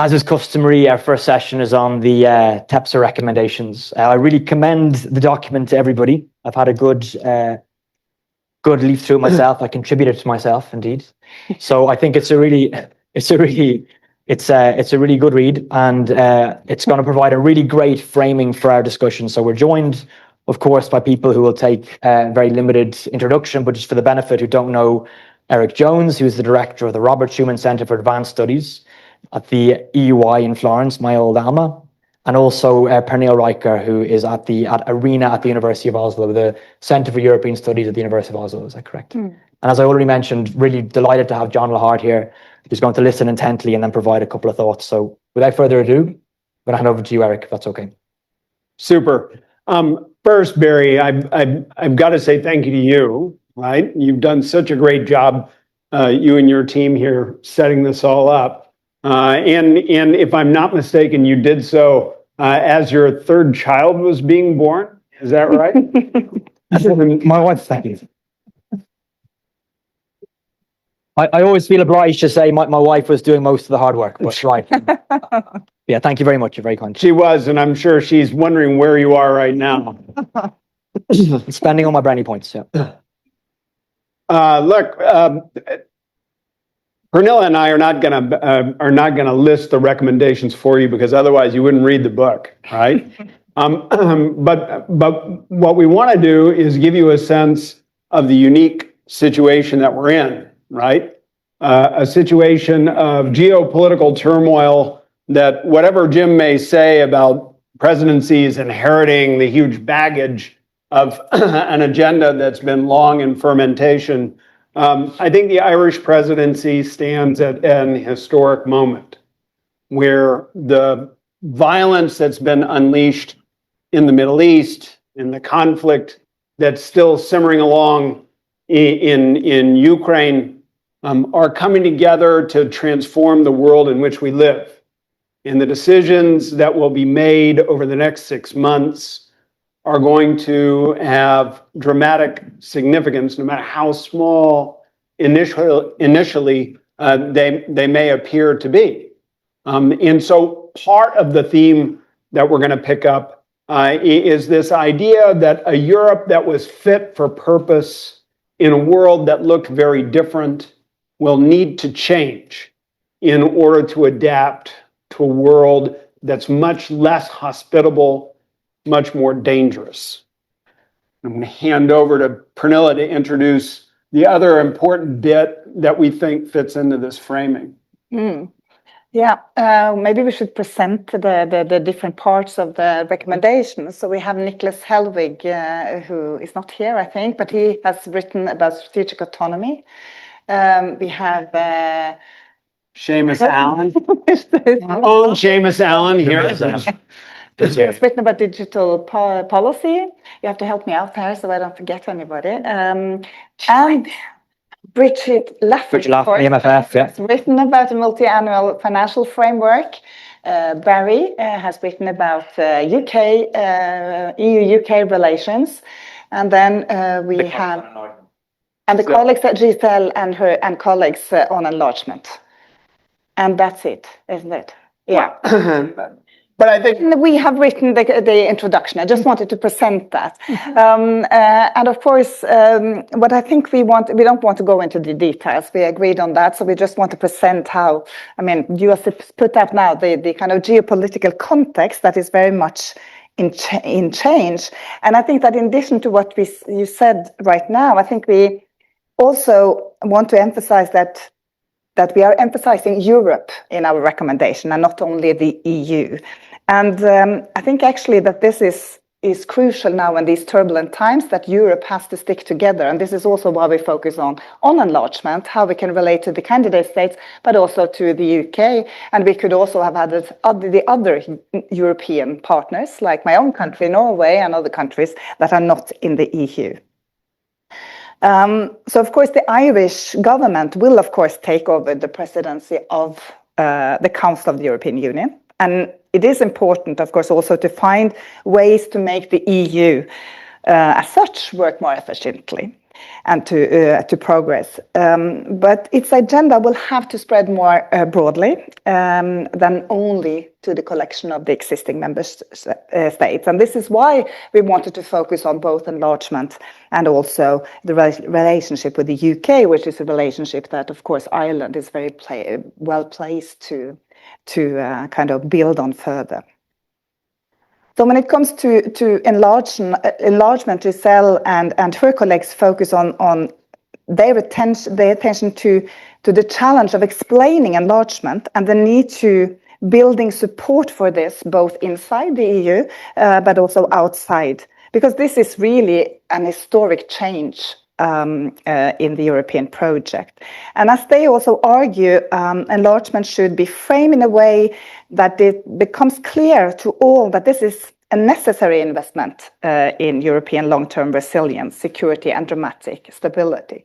As is customary, our first session is on the TEPSA recommendations. I really commend the document to everybody. I've had a good leaf through it myself. I contributed to myself, indeed. So I think it's a really good read, and it's going to provide a really great framing for our discussion. So we're joined, of course, by people who will take a very limited introduction, but just for the benefit who don't know, Erik Jones, who's the director of the Robert Schuman Centre for Advanced Studies at the EUI in Florence, my old alma, and also Pernille Rieker, who is at ARENA at the University of Oslo, the Centre for European Studies at the University of Oslo. Is that correct? And as I already mentioned, really delighted to have John Lahart here, who's going to listen intently and then provide a couple of thoughts. So without further ado, I'm going to hand over to you, Erik, if that's okay. Super. First, Barry, I've got to say thank you to you, right? You've done such a great job, you and your team here, setting this all up. And if I'm not mistaken, you did so as your third child was being born. Is that right? My wife, thank you. I always feel obliged to say my wife was doing most of the hard work, but right. Yeah, thank you very much. You're very kind. She was, and I'm sure she's wondering where you are right now. Spending all my brownie points, yeah. Look, Pernille and I are not gonna list the recommendations for you, because otherwise you wouldn't read the book, right? But what we want to do is give you a sense of the unique situation that we're in, right? A situation of geopolitical turmoil that, whatever Jim may say about presidencies inheriting the huge baggage of an agenda that's been long in fermentation, I think the Irish presidency stands at an historic moment where the violence that's been unleashed in the Middle East, in the conflict that's still simmering along in Ukraine, are coming together to transform the world in which we live. And the decisions that will be made over the next 6 months are going to have dramatic significance, no matter how small initially they may appear to be. And so part of the theme that we're going to pick up is this idea that a Europe that was fit for purpose in a world that looked very different will need to change in order to adapt to a world that's much less hospitable, much more dangerous. I'm going to hand over to Pernille to introduce the other important bit that we think fits into this framing. Yeah, maybe we should present the different parts of the recommendations. So we have Nicholas Helwig, who is not here, I think, but he has written about strategic autonomy. We have Seamus Allen. Oh, Seamus Allen here. It's written about digital policy. You have to help me out there so I don't forget anybody. And Bridget Laffer, EMFF, yeah. has written about a multi-annual financial framework. Barry has written about EU-UK relations. And then we have the colleagues at Giselle and colleagues on enlargement. And that's it, isn't it? Yeah. But I think we have written the introduction. I just wanted to present that. And of course, what I think we don't want to go into the details. We agreed on that. So we just want to present how, you have to put up now the kind of geopolitical context that is very much in change. And I think that in addition to what you said right now, I think we also want to emphasize that we are emphasizing Europe in our recommendation and not only the EU. And I think actually that this is crucial now in these turbulent times, that Europe has to stick together. And this is also why we focus on enlargement, how we can relate to the candidate states, but also to the UK. And we could also have added the other European partners, like my own country, Norway, and other countries that are not in the EU. So, of course, the Irish government will, of course, take over the presidency of the Council of the European Union. And it is important, of course, also to find ways to make the EU as such work more efficiently. to progress. But its agenda will have to spread more broadly than only to the collection of the existing member states. And this is why we wanted to focus on both enlargement and also the relationship with the UK, which is a relationship that, of course, Ireland is very well placed to kind of build on further. So when it comes to enlargement, Giselle and her colleagues focus on their attention to the challenge of explaining enlargement and the need to building support for this both inside the EU but also outside, because this is really an historic change in the European project. And as they also argue, enlargement should be framed in a way that it becomes clear to all that this is a necessary investment in European long-term resilience, security, and dramatic stability.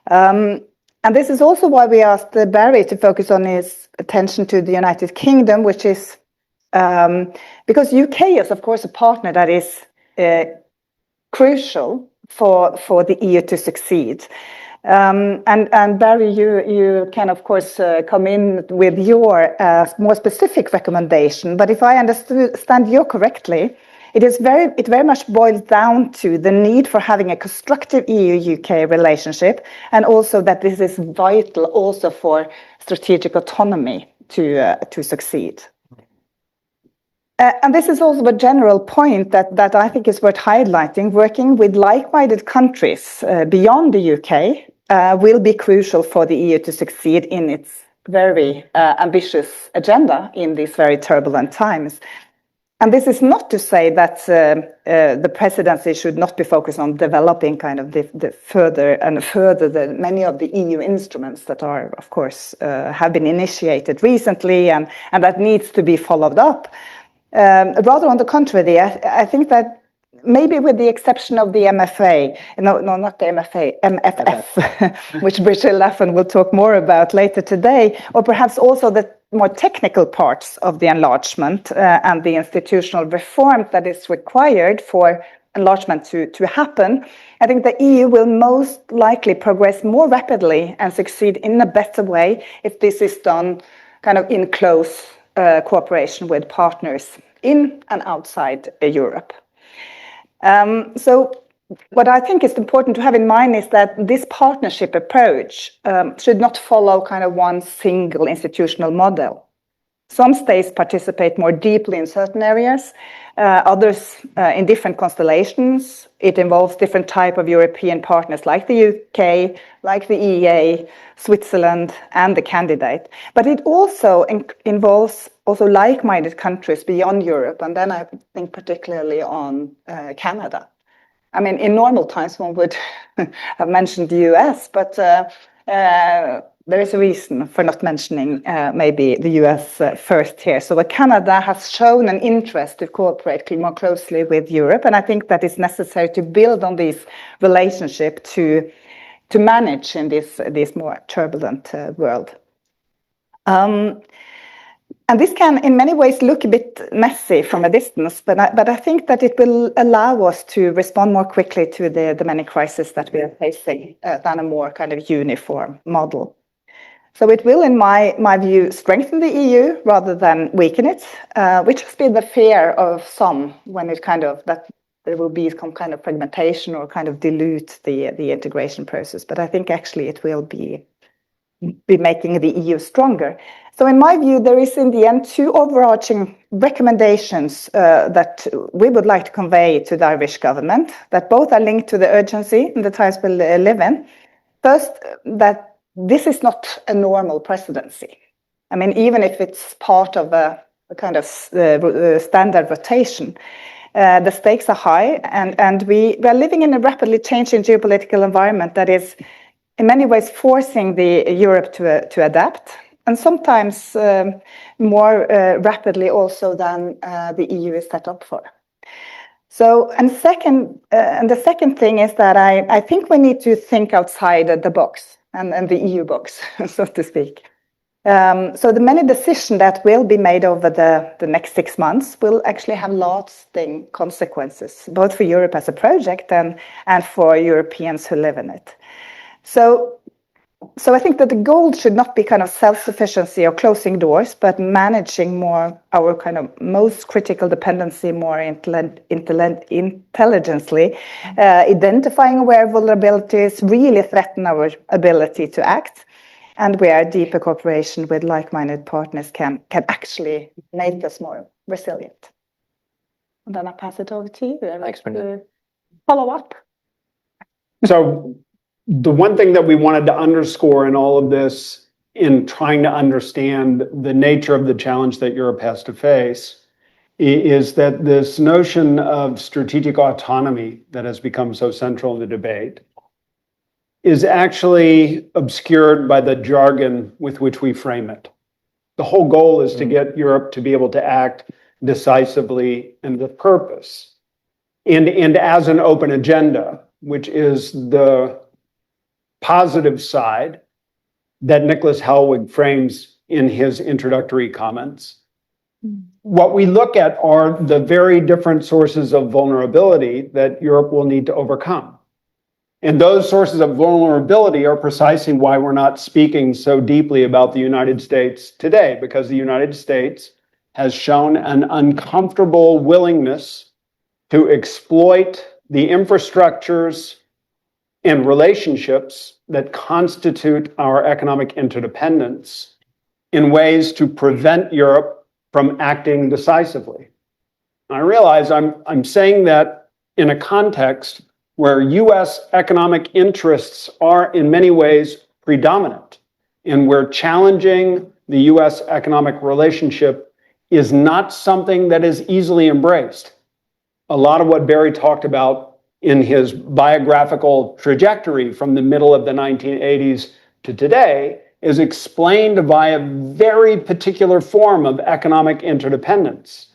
And this is also why we asked Barry to focus on his attention to the United Kingdom, which is because UK is, of course, a partner that is crucial for the EU to succeed. And Barry, you can, of course, come in with your more specific recommendation. But if I understand you correctly, it very much boils down to the need for having a constructive EU-UK relationship, and also that this is vital also for strategic autonomy to succeed. And this is also a general point that I think is worth highlighting. Working with like-minded countries beyond the UK will be crucial for the EU to succeed in its very ambitious agenda in these very turbulent times. And this is not to say that the presidency should not be focused on developing kind of the further many of the EU instruments that are, of course, have been initiated recently and that needs to be followed up. Rather, on the contrary, I think that maybe with the exception of the MFA, not the MFA, MFF, which Brigitte Laffen will talk more about later today, or perhaps also the more technical parts of the enlargement and the institutional reform that is required for enlargement to happen, I think the EU will most likely progress more rapidly and succeed in a better way if this is done kind of in close cooperation with partners in and outside Europe. So what I think is important to have in mind is that this partnership approach should not follow kind of one single institutional model. Some states participate more deeply in certain areas, others in different constellations. It involves different type of European partners like the UK, like the EEA, Switzerland, and the candidate. But it also involves also like-minded countries beyond Europe, and then I think particularly on Canada. I mean, in normal times, one would have mentioned the US, but there is a reason for not mentioning maybe the US first here. So Canada has shown an interest to cooperate more closely with Europe, and I think that is necessary to build on this relationship to manage in this more turbulent world. And this can, in many ways, look a bit messy from a distance, but I think that it will allow us to respond more quickly to the many crises that we are facing than a more kind of uniform model. So it will, in my view, strengthen the EU rather than weaken it, which has been the fear of some when it kind of that there will be some kind of fragmentation or kind of dilute the integration process. But I think actually it will be making the EU stronger. So in my view, there is in the end two overarching recommendations that we would like to convey to the Irish government, that both are linked to the urgency in the times we live in. First, that this is not a normal presidency. I mean, even if it's part of a kind of standard rotation, the stakes are high, and we are living in a rapidly changing geopolitical environment that is in many ways forcing the Europe to adapt, and sometimes more rapidly also than the EU is set up for. So, and the second thing is that I think we need to think outside the box and the EU box, so to speak. So the many decisions that will be made over the next 6 months will actually have lasting consequences, both for Europe as a project and for Europeans who live in it. So I think that the goal should not be kind of self-sufficiency or closing doors, but managing more our kind of most critical dependency more intelligently, identifying where vulnerabilities really threaten our ability to act, and where deeper cooperation with like-minded partners can actually make us more resilient. And then I pass it over to you, Erik, Thanks, Pernille. to follow up. So the one thing that we wanted to underscore in all of this, in trying to understand the nature of the challenge that Europe has to face, is that this notion of strategic autonomy that has become so central in the debate is actually obscured by the jargon with which we frame it. The whole goal is to get Europe to be able to act decisively and with purpose, and as an open agenda, which is the positive side that Nicholas Hellwig frames in his introductory comments. What we look at are the very different sources of vulnerability that Europe will need to overcome. And those sources of vulnerability are precisely why we're not speaking so deeply about the United States today, because the United States has shown an uncomfortable willingness to exploit the infrastructures and relationships that constitute our economic interdependence in ways to prevent Europe from acting decisively. I realize I'm saying that in a context where US economic interests are in many ways predominant, and where challenging the US economic relationship is not something that is easily embraced. A lot of what Barry talked about in his biographical trajectory from the middle of the 1980s to today is explained by a very particular form of economic interdependence.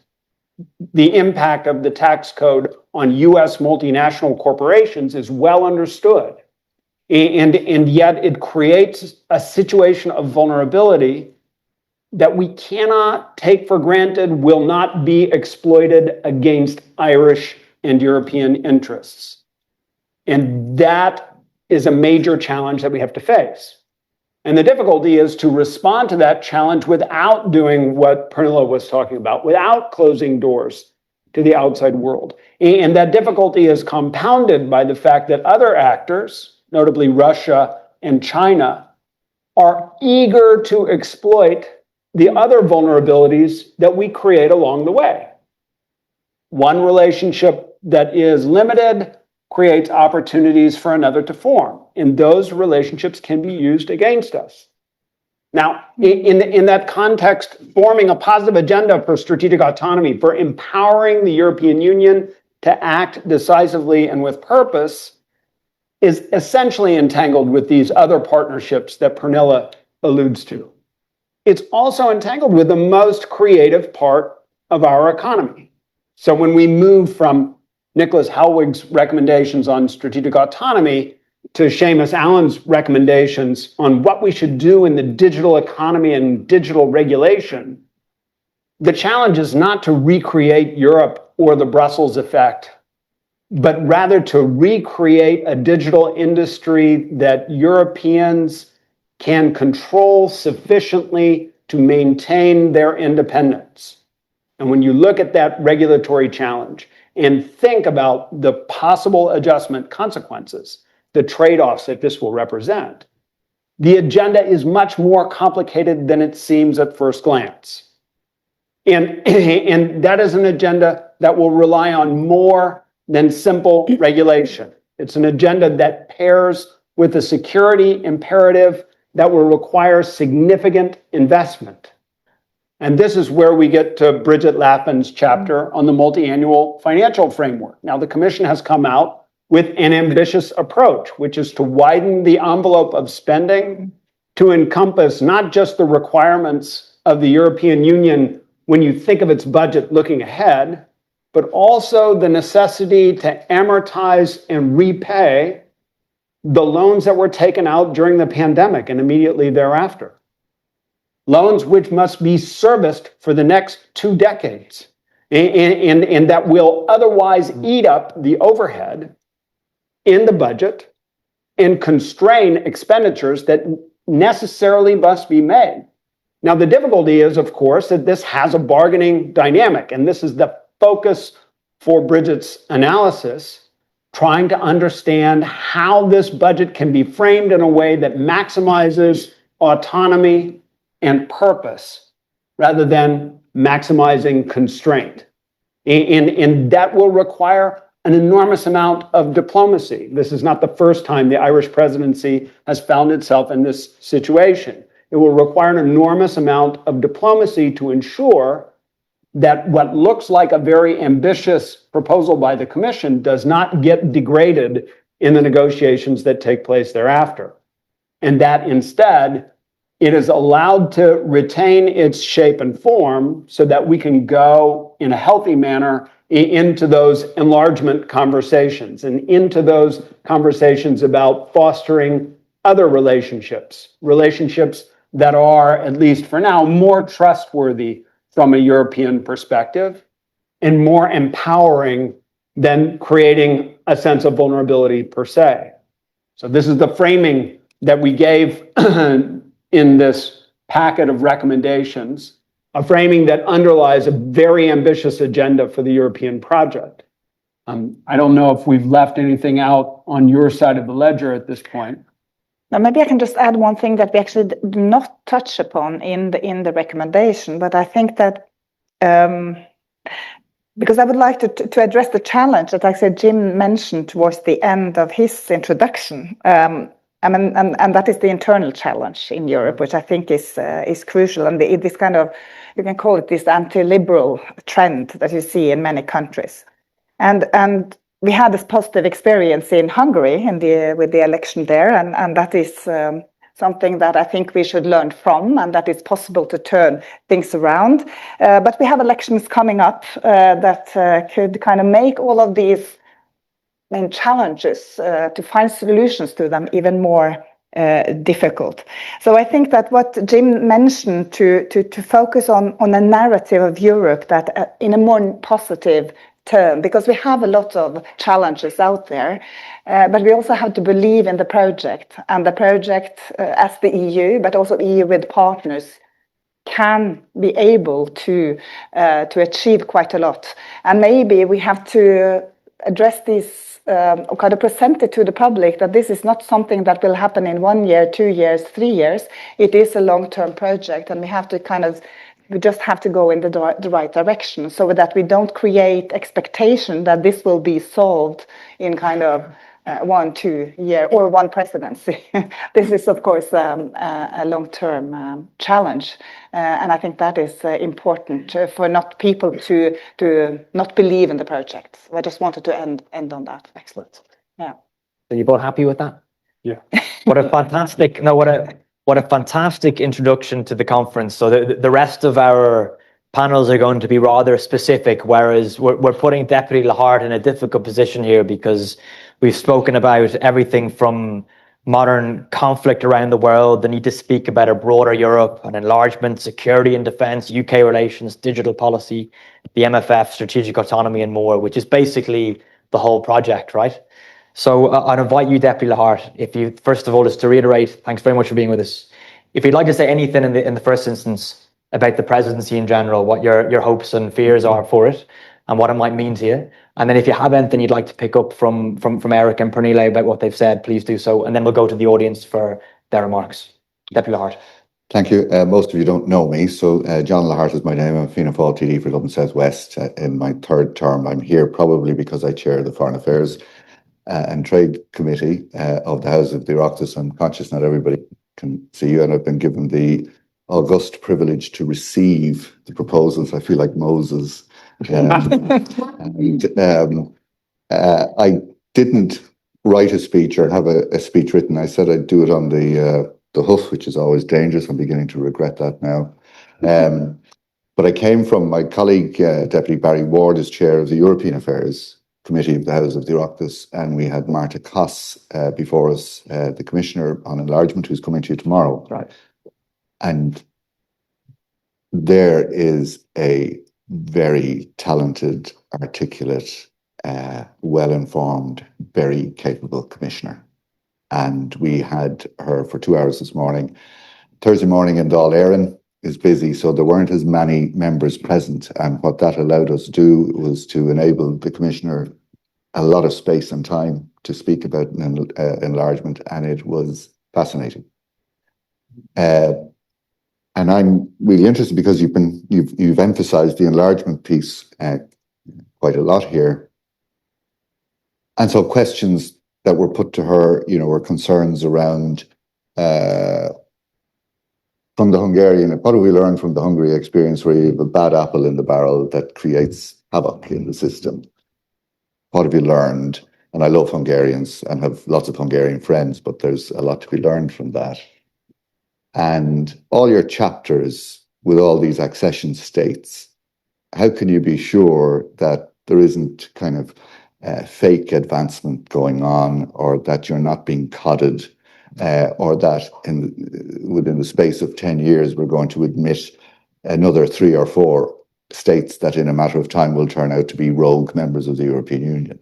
The impact of the tax code on US multinational corporations is well understood. And yet it creates a situation of vulnerability that we cannot take for granted will not be exploited against Irish and European interests. And that is a major challenge that we have to face. And the difficulty is to respond to that challenge without doing what Pernille was talking about, without closing doors to the outside world. And that difficulty is compounded by the fact that other actors, notably Russia and China, are eager to exploit the other vulnerabilities that we create along the way. One relationship that is limited creates opportunities for another to form, and those relationships can be used against us. Now, in that context, forming a positive agenda for strategic autonomy, for empowering the European Union to act decisively and with purpose, is essentially entangled with these other partnerships that Pernille alludes to. It's also entangled with the most creative part of our economy. So when we move from Nicholas Hellwig's recommendations on strategic autonomy to Seamus Allen's recommendations on what we should do in the digital economy and digital regulation, the challenge is not to recreate Europe or the Brussels effect, but rather to recreate a digital industry that Europeans can control sufficiently to maintain their independence. And when you look at that regulatory challenge and think about the possible adjustment consequences, the trade-offs that this will represent, the agenda is much more complicated than it seems at first glance. And that is an agenda that will rely on more than simple regulation. It's an agenda that pairs with a security imperative that will require significant investment. And this is where we get to Bridget Lapin's chapter on the multi-annual financial framework. Now, the Commission has come out with an ambitious approach, which is to widen the envelope of spending to encompass not just the requirements of the European Union when you think of its budget looking ahead, but also the necessity to amortize and repay the loans that were taken out during the pandemic and immediately thereafter. loans which must be serviced for the next 2 decades, and that will otherwise eat up the overhead in the budget and constrain expenditures that necessarily must be made. Now, the difficulty is, of course, that this has a bargaining dynamic, and this is the focus for Bridget's analysis, trying to understand how this budget can be framed in a way that maximizes autonomy and purpose rather than maximizing constraint. And that will require an enormous amount of diplomacy. This is not the first time the Irish presidency has found itself in this situation. It will require an enormous amount of diplomacy to ensure that what looks like a very ambitious proposal by the Commission does not get degraded in the negotiations that take place thereafter. And that instead, it is allowed to retain its shape and form so that we can go in a healthy manner into those enlargement conversations and into those conversations about fostering other relationships that are, at least for now, more trustworthy from a European perspective and more empowering than creating a sense of vulnerability per se. So this is the framing that we gave in this packet of recommendations, a framing that underlies a very ambitious agenda for the European project. I don't know if we've left anything out on your side of the ledger at this point. Now, maybe I can just add one thing that we actually do not touch upon in the recommendation, but I think that because I would like to address the challenge that actually Jim mentioned towards the end of his introduction. And that is the internal challenge in Europe, which I think is crucial. And this kind of, you can call it this anti-liberal trend that you see in many countries. And we had this positive experience in Hungary with the election there, and that is something that I think we should learn from, and that it's possible to turn things around. But we have elections coming up that could kind of make all of these main challenges to find solutions to them even more difficult. So I think that what Jim mentioned to focus on a narrative of Europe that in a more positive term, because we have a lot of challenges out there, but we also have to believe in the project, and the project as the EU, but also EU with partners, can be able to achieve quite a lot. And maybe we have to address this or kind of present it to the public that this is not something that will happen in 1 year, 2 years, 3 years. It is a long-term project, and we just have to go in the right direction so that we don't create expectation that this will be solved in kind of 1, 2 year or one presidency. This is, of course, a long-term challenge, and I think that is important for not people to not believe in the project. So I just wanted to end on that. Excellent. Yeah. Are you both happy with that? Yeah. What a fantastic introduction to the conference. So the rest of our panels are going to be rather specific, whereas we're putting Deputy Lahart in a difficult position here because we've spoken about everything from modern conflict around the world, the need to speak about a broader Europe and enlargement, security and defence, UK relations, digital policy, the MFF, strategic autonomy and more, which is basically the whole project, right? So I'd invite you, Deputy Lahart, if you, first of all, just to reiterate, thanks very much for being with us. If you'd like to say anything in the first instance about the presidency in general, what your hopes and fears are for it, and what it might mean to you. And then if you have anything you'd like to pick up from Erik and Pernille about what they've said, please do so. And then we'll go to the audience for their remarks. Deputy Lahart. Thank you. Most of you don't know me, so John Lahart is my name. I'm Fianna Fáil TD for Dublin South West in my 3rd term. I'm here probably because I chair the Foreign Affairs and Trade Committee of the House of the Oireachtas. I'm conscious not everybody can see you, and I've been given the august privilege to receive the proposals. I feel like Moses. I didn't write a speech or have a speech written. I said I'd do it on the hoof, which is always dangerous. I'm beginning to regret that now. But I came from my colleague, Deputy Barry Ward, as chair of the European Affairs Committee of the House of the Oireachtas, and we had Marta Koss before us, the Commissioner on Enlargement, who's coming to you tomorrow. Right. And there is a very talented, articulate, well-informed, very capable commissioner. And we had her for 2 hours this morning. Thursday morning in Dáil Éireann is busy, so there weren't as many members present. And what that allowed us to do was to enable the commissioner a lot of space and time to speak about enlargement, and it was fascinating. And I'm really interested because you've emphasised the enlargement piece quite a lot here, and so questions that were put to her, were concerns around from the Hungarian. What do we learn from the Hungary experience, where you have a bad apple in the barrel that creates havoc in the system? What have you learned? And I love Hungarians and have lots of Hungarian friends, but there's a lot to be learned from that. And all your chapters with all these accession states, how can you be sure that there isn't kind of fake advancement going on, or that you're not being codded, or that within the space of 10 years we're going to admit another 3 or 4 states that in a matter of time will turn out to be rogue members of the European Union?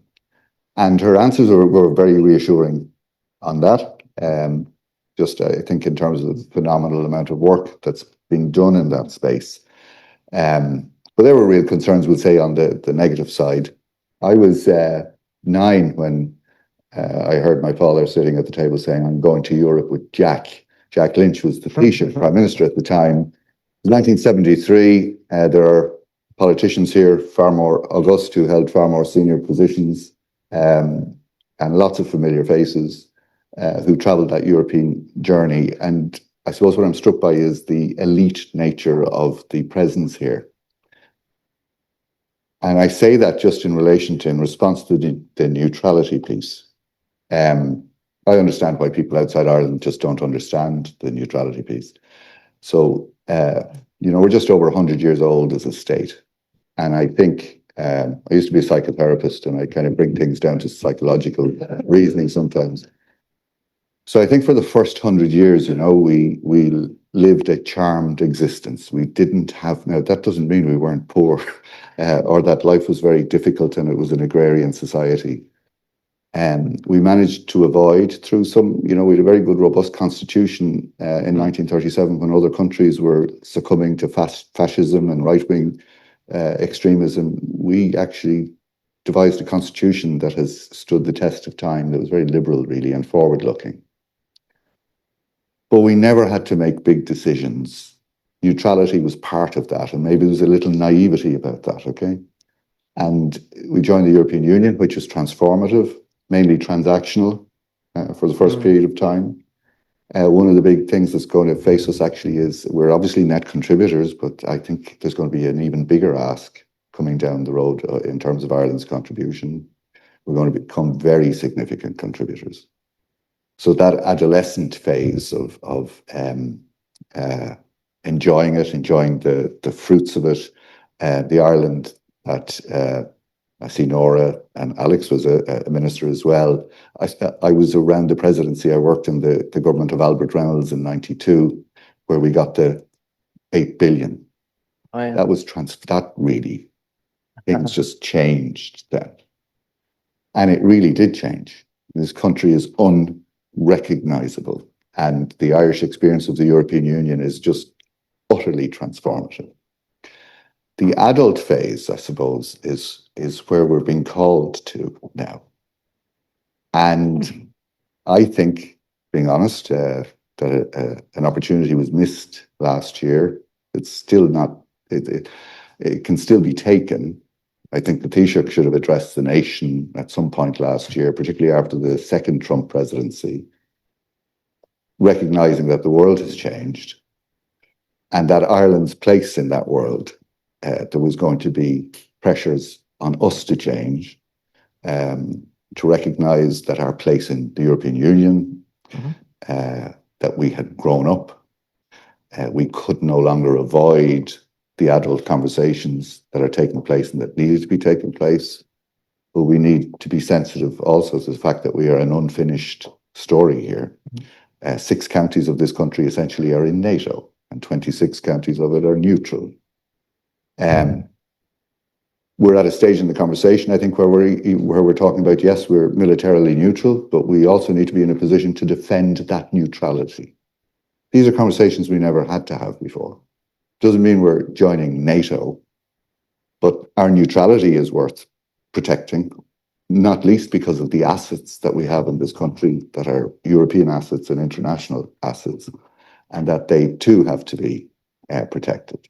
And her answers were very reassuring on that. Just I think in terms of the phenomenal amount of work that's being done in that space. But there were real concerns, we'll say, on the negative side. I was 9 when I heard my father sitting at the table saying, "I'm going to Europe with Jack." Jack Lynch was the Taoiseach Prime Minister at the time. In 1973, there are politicians here, far more august, who held far more senior positions, and lots of familiar faces who travelled that European journey. And I suppose what I'm struck by is the elite nature of the presence here. And I say that just in response to the neutrality piece. I understand why people outside Ireland just don't understand the neutrality piece. So, we're just over 100 years old as a state. And I think I used to be a psychotherapist, and I kind of bring things down to psychological reasoning sometimes. So I think for the first 100 years, we lived a charmed existence. We didn't have, now that doesn't mean we weren't poor or that life was very difficult and it was an agrarian society. We managed to avoid through some, we had a very good, robust constitution in 1937 when other countries were succumbing to fascism and right-wing extremism. We actually devised a constitution that has stood the test of time, that was very liberal, really, and forward-looking. But we never had to make big decisions. Neutrality was part of that, and maybe there was a little naivety about that, okay? And we joined the European Union, which was transformative, mainly transactional for the first period of time. One of the big things that's going to face us actually is we're obviously net contributors, but I think there's going to be an even bigger ask coming down the road in terms of Ireland's contribution. We're going to become very significant contributors. So that adolescent phase of enjoying the fruits of it, the Ireland that I see Nora and Alex was a minister as well. I was around the presidency. I worked in the government of Albert Reynolds in '92, where we got the 8 billion. Oh, yeah. That really, things just changed then. And it really did change. This country is unrecognizable. And the Irish experience of the European Union is just utterly transformative. The adult phase, I suppose, is where we're being called to now. And I think, being honest, that an opportunity was missed last year. It's still not, it can still be taken. I think the Taoiseach should have addressed the nation at some point last year, particularly after the second Trump presidency, recognizing that the world has changed and that Ireland's place in that world, there was going to be pressures on us to change, to recognize that our place in the European Union, that we had grown up. We could no longer avoid the adult conversations that are taking place and that needed to be taking place. But we need to be sensitive also to the fact that we are an unfinished story here. 6 counties of this country essentially are in NATO. and 26 counties of it are neutral. We're at a stage in the conversation, I think, where we're talking about, yes, we're militarily neutral, but we also need to be in a position to defend that neutrality. These are conversations we never had to have before. Doesn't mean we're joining NATO, but our neutrality is worth protecting, not least because of the assets that we have in this country that are European assets and international assets, and that they too have to be protected.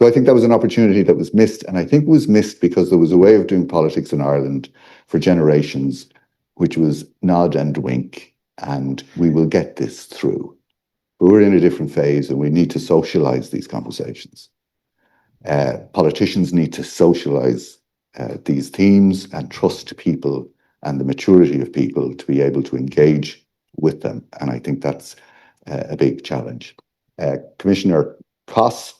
So I think that was an opportunity that was missed, and I think it was missed because there was a way of doing politics in Ireland for generations, which was nod and wink, and we will get this through. But we're in a different phase, and we need to socialise these conversations. Politicians need to socialise these themes and trust people and the maturity of people to be able to engage with them, and I think that's a big challenge. Commissioner Koss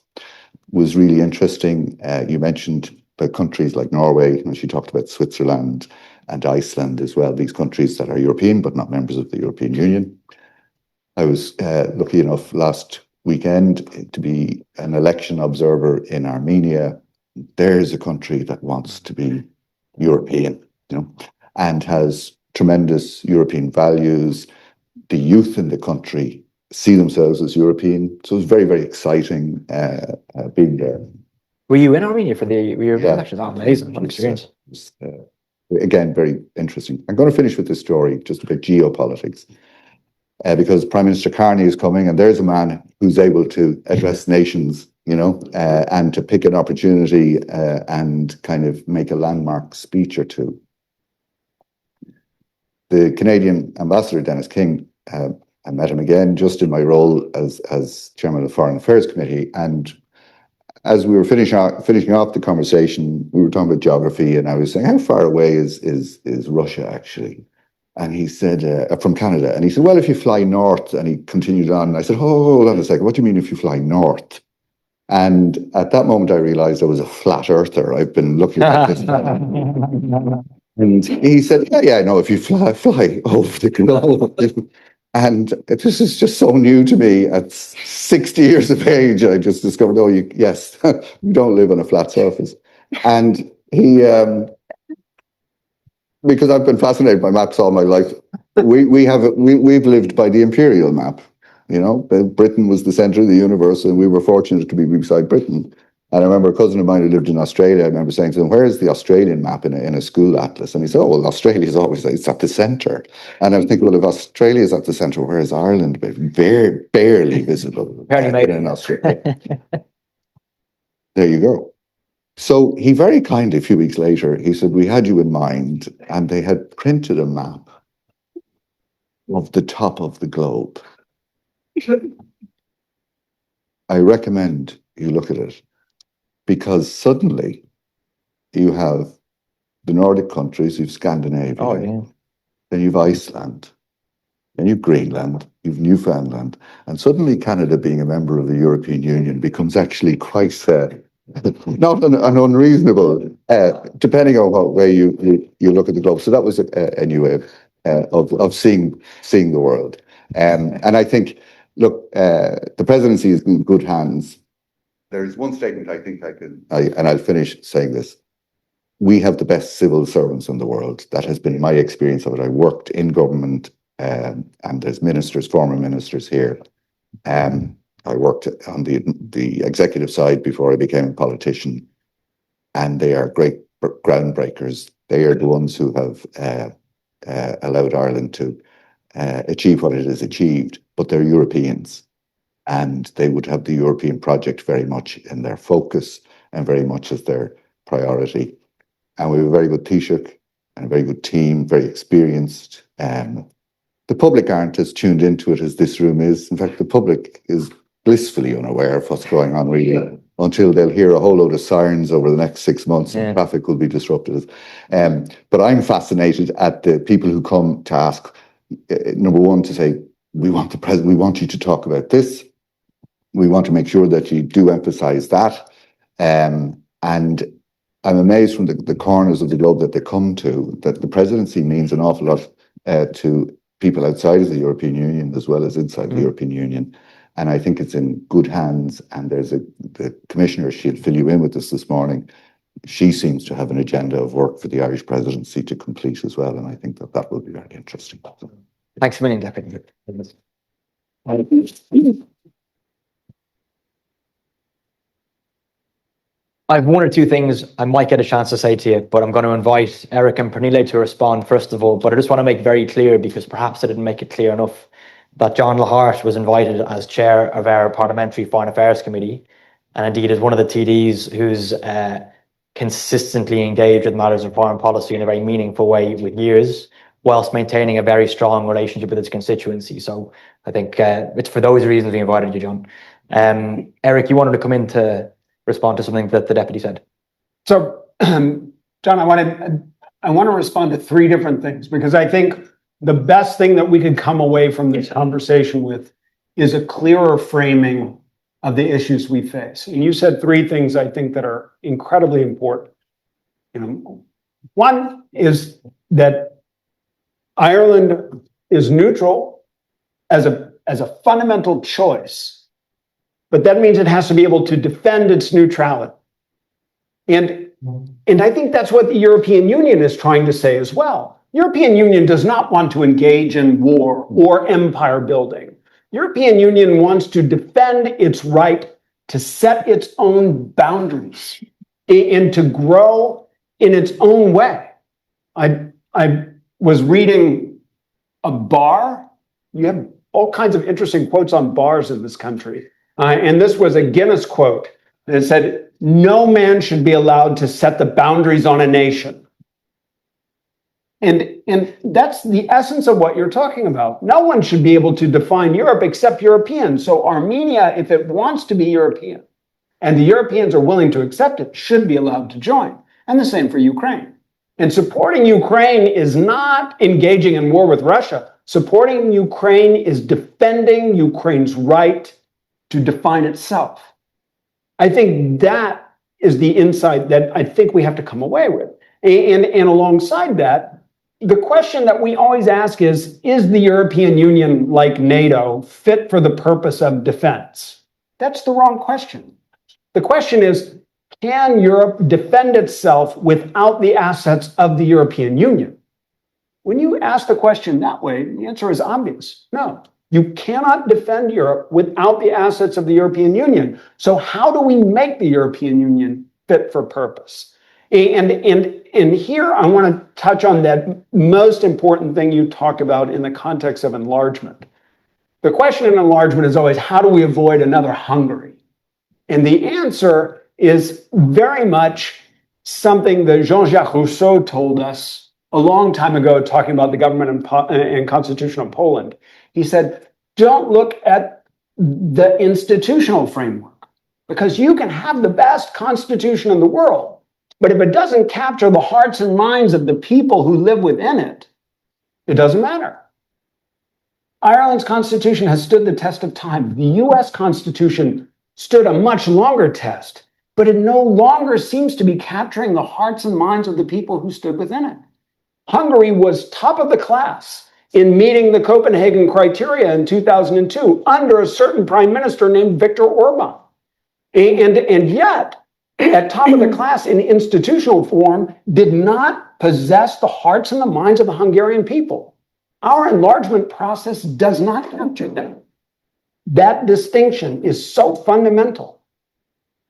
was really interesting. You mentioned about countries like Norway, and she talked about Switzerland and Iceland as well, these countries that are European but not members of the European Union. I was lucky enough last weekend to be an election observer in Armenia. There's a country that wants to be European, and has tremendous European values. The youth in the country see themselves as European. So it's very, very exciting being there. Were you in Armenia for the European elections? Oh, amazing. What an experience. Again, very interesting. I'm going to finish with this story just about geopolitics. Because Prime Minister Carney is coming, and there's a man who's able to address nations, and to pick an opportunity and kind of make a landmark speech or two. The Canadian ambassador, Dennis King, I met him again just in my role as chairman of the Foreign Affairs Committee, and as we were finishing off the conversation, we were talking about geography, and I was saying, how far away is Russia actually? And he said, from Canada. And he said, well, if you fly north, and he continued on. And I said, hold on a second, what do you mean if you fly north? And at that moment, I realized I was a flat earther. I've been looking at this. And he said, yeah, no, if you fly over the globe. And this is just so new to me. At 60 years of age, I just discovered, yes, you don't live on a flat surface. And he... because I've been fascinated by maps all my life, we've lived by the imperial map. Britain was the centre of the universe, and we were fortunate to be beside Britain. And I remember a cousin of mine who lived in Australia. I remember saying to him, "Where is the Australian map in a school atlas?" And he said, "Oh, well, Australia is always it's at the centre." And I was thinking, well, if Australia is at the centre, where is Ireland? Barely visible. Barely made it in Australia. There you go. So he very kindly, a few weeks later, he said, we had you in mind, and they had printed a map of the top of the globe. I recommend you look at it, because suddenly you have the Nordic countries, you've Scandinavia, then you've Iceland, then you've Greenland, you've Newfoundland, and suddenly Canada, being a member of the European Union, becomes actually quite... not an unreasonable, depending on what way you look at the globe. So that was a new way of seeing the world. And I think, look, the presidency is in good hands. There's one statement I think and I'll finish saying this. We have the best civil servants in the world. That has been my experience of it. I worked in government, and there's ministers, former ministers here. I worked on the executive side before I became a politician, and they are great groundbreakers. They are the ones who have allowed Ireland to achieve what it has achieved, but they're Europeans, and they would have the European project very much in their focus and very much as their priority. And we have a very good Taoiseach and a very good team, very experienced. The public aren't as tuned into it as this room is. In fact, the public is blissfully unaware of what's going on really until they'll hear a whole load of sirens over the next 6 months and traffic will be disrupted. But I'm fascinated at the people who come to ask, number one, to say, we want you to talk about this. We want to make sure that you do emphasize that. And I'm amazed from the corners of the globe that they come to, that the presidency means an awful lot to people outside of the European Union as well as inside the European Union. And I think it's in good hands. And the commissioner, she'll fill you in with this morning. She seems to have an agenda of work for the Irish presidency to complete as well. And I think that will be very interesting. Thanks a million, Deputy. I have one or two things I might get a chance to say to you, but I'm going to invite Erik and Pernille to respond first of all. But I just want to make very clear, because perhaps I didn't make it clear enough, that John Lahart was invited as chair of our Parliamentary Foreign Affairs Committee, and indeed is one of the TDs who's consistently engaged with matters of foreign policy in a very meaningful way with years, whilst maintaining a very strong relationship with its constituency. So I think it's for those reasons we invited you, John. Erik, you wanted to come in to respond to something that the deputy said. So, John, I want to respond to three different things, because I think the best thing that we could come away from this conversation with is a clearer framing of the issues we face. And you said three things I think that are incredibly important. One is that Ireland is neutral as a fundamental choice, but that means it has to be able to defend its neutrality. And I think that's what the European Union is trying to say as well. European Union does not want to engage in war or empire building. European Union wants to defend its right to set its own boundaries and to grow in its own way. I was reading a bar. You have all kinds of interesting quotes on bars in this country. And this was a Guinness quote that said, "No man should be allowed to set the boundaries on a nation." And that's the essence of what you're talking about. No one should be able to define Europe except Europeans. So Armenia, if it wants to be European, and the Europeans are willing to accept it, should be allowed to join. And the same for Ukraine. And supporting Ukraine is not engaging in war with Russia. Supporting Ukraine is defending Ukraine's right to define itself. I think that is the insight that I think we have to come away with. And alongside that, the question that we always ask is the European Union, like NATO, fit for the purpose of defense? That's the wrong question. The question is, can Europe defend itself without the assets of the European Union? When you ask the question that way, the answer is obvious. No. You cannot defend Europe without the assets of the European Union. So how do we make the European Union fit for purpose? And here I want to touch on that most important thing you talked about in the context of enlargement. The question in enlargement is always, how do we avoid another Hungary? And the answer is very much something that Jean-Jacques Rousseau told us a long time ago, talking about the government and constitution of Poland. He said, don't look at the institutional framework, because you can have the best constitution in the world, but if it doesn't capture the hearts and minds of the people who live within it, it doesn't matter. Ireland's constitution has stood the test of time. The US Constitution stood a much longer test, but it no longer seems to be capturing the hearts and minds of the people who stood within it. Hungary was top of the class in meeting the Copenhagen criteria in 2002 under a certain prime minister named Viktor Orban. And yet, at top of the class in institutional form, did not possess the hearts and the minds of the Hungarian people. Our enlargement process does not capture that. That distinction is so fundamental.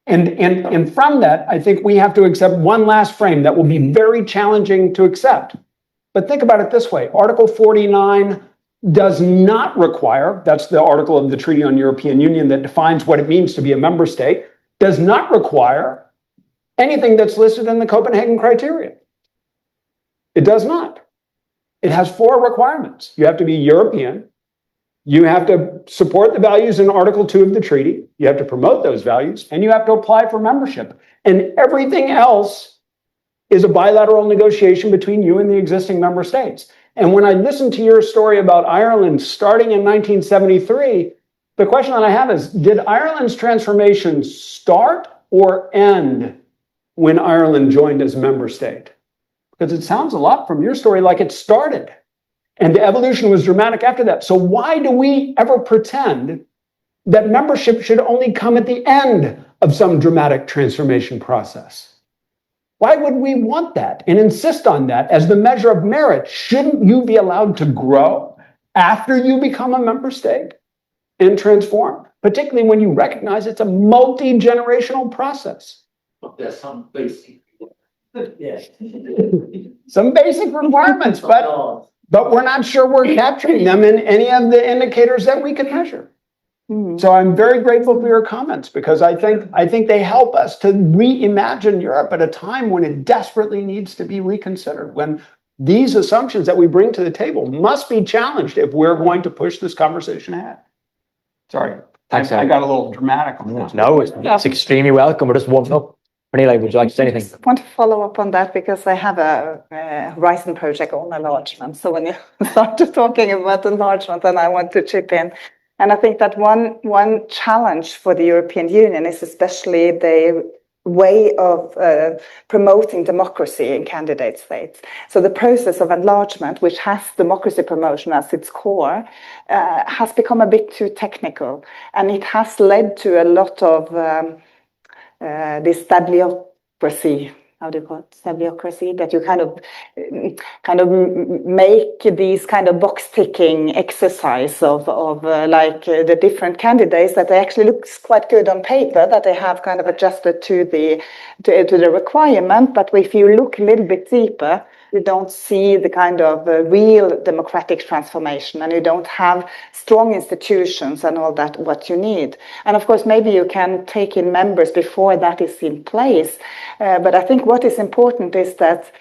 And from that, I think we have to accept one last frame that will be very challenging to accept. But think about it this way. Article 49 does not require, that's the article of the Treaty on European Union that defines what it means to be a member state, does not require anything that's listed in the Copenhagen criteria. It does not. It has 4 requirements. You have to be European. You have to support the values in Article 2 of the treaty. You have to promote those values, and you have to apply for membership. And everything else is a bilateral negotiation between you and the existing member states. And when I listen to your story about Ireland starting in 1973, the question that I have is, did Ireland's transformation start or end when Ireland joined as a member state? Because it sounds a lot from your story like it started. And the evolution was dramatic after that. So why do we ever pretend that membership should only come at the end of some dramatic transformation process. Why would we want that and insist on that as the measure of merit? Shouldn't you be allowed to grow after you become a member state and transform, particularly when you recognize it's a multi-generational process? There's some basic, yeah. Some basic requirements, but we're not sure we're capturing them in any of the indicators that we can measure. So I'm very grateful for your comments, because I think they help us to reimagine Europe at a time when it desperately needs to be reconsidered, when these assumptions that we bring to the table must be challenged if we're going to push this conversation ahead. Sorry, Thanks, I Erik. got a little dramatic on that. No, it's extremely welcome. We're just warming up. Pernille, would you like to say anything? I want to follow up on that, because I have a Horizon project on enlargement. So when you started talking about enlargement, then I want to chip in. And I think that one challenge for the European Union is especially the way of promoting democracy in candidate states. So the process of enlargement, which has democracy promotion as its core, has become a bit too technical. And it has led to a lot of this stadiocracy. How do you call it? Stadiocracy, that you kind of make these kind of box ticking exercise of like the different candidates, that they actually looks quite good on paper, that they have kind of adjusted to the requirement. But if you look a little bit deeper, you don't see the kind of real democratic transformation, and you don't have strong institutions and all that what you need. And of course, maybe you can take in members before that is in place. But I think what is important is that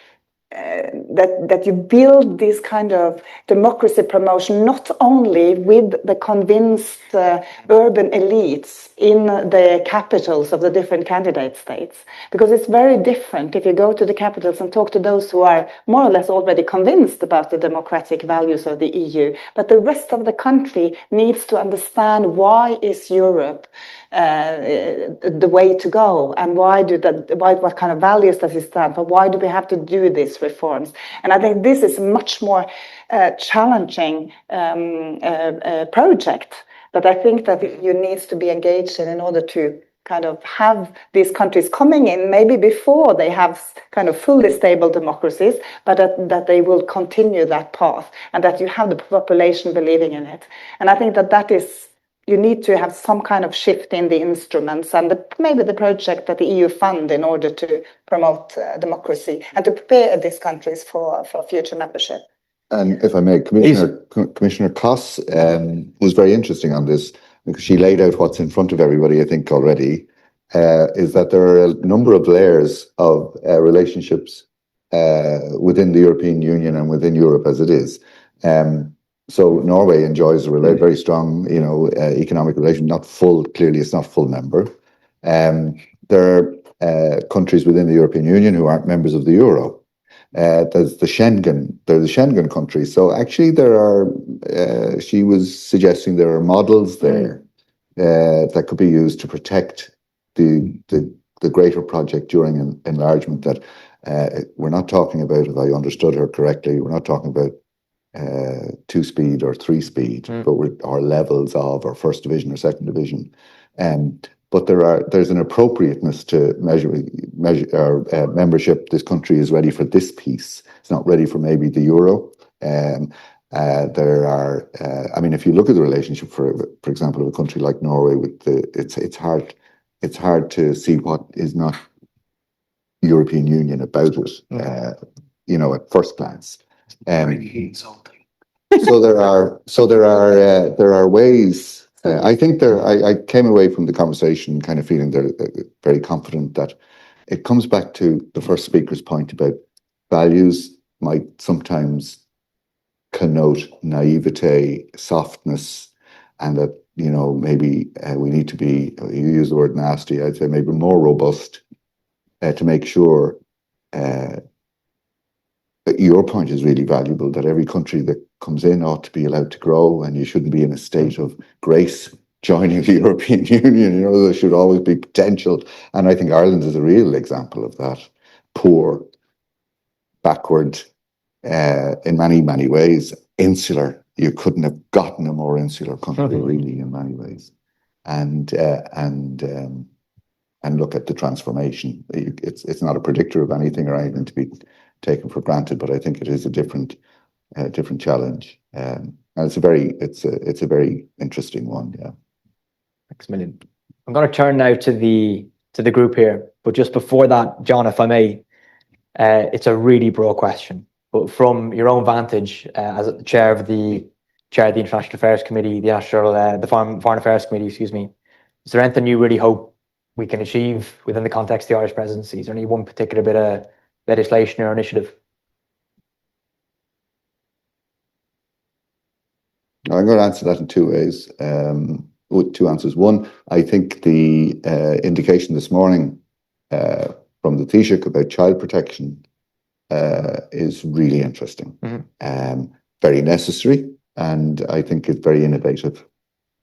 you build this kind of democracy promotion not only with the convinced urban elites in the capitals of the different candidate states, because it's very different if you go to the capitals and talk to those who are more or less already convinced about the democratic values of the EU, but the rest of the country needs to understand why is Europe the way to go, and what kind of values does it stand for? Why do we have to do these reforms? And I think this is a much more challenging project that I think that you need to be engaged in order to kind of have these countries coming in maybe before they have kind of fully stable democracies, but that they will continue that path, and that you have the population believing in it. And I think that is, you need to have some kind of shift in the instruments and maybe the project that the EU fund in order to promote democracy and to prepare these countries for future membership. And if I may, Commissioner Koss was very interesting on this, because she laid out what's in front of everybody, I think, already, is that there are a number of layers of relationships within the European Union and within Europe as it is. So Norway enjoys a very strong, economic relation. Not full, clearly, it's not full member. There are countries within the European Union who aren't members of the euro. There's the Schengen countries. So actually, there are. She was suggesting there are models there that could be used to protect the greater project during enlargement. That we're not talking about, if I understood her correctly, we're not talking about 2-speed or 3-speed, but our levels of our first division or second division. But there's an appropriateness to measure our membership. This country is ready for this piece. It's not ready for maybe the euro. There are, if you look at the relationship, for example, of a country like Norway, it's hard to see what is not European Union about it. At first glance. So there are ways. I think I came away from the conversation kind of feeling very confident that it comes back to the first speaker's point about values might sometimes connote naivete, softness, and that maybe we need to be. You use the word nasty. I'd say maybe more robust to make sure. Your point is really valuable, that every country that comes in ought to be allowed to grow, and you shouldn't be in a state of grace joining the European Union. There should always be potential. And I think Ireland is a real example of that. Poor, backward, in many, many ways, insular. You couldn't have gotten a more insular country, really, in many ways. and look at the transformation. It's not a predictor of anything or anything to be taken for granted, but I think it is a different challenge, and it's a very interesting one. Yeah. Thanks a million. I'm going to turn now to the group here, but just before that, John, if I may, it's a really broad question, but from your own vantage as the chair of the International Affairs Committee, the Foreign Affairs Committee, excuse me, is there anything you really hope we can achieve within the context of the Irish presidency? Is there any one particular bit of legislation or initiative? I'm going to answer that in two ways. With two answers. One, I think the indication this morning from the Taoiseach about child protection is really interesting. Very necessary, and I think it's very innovative.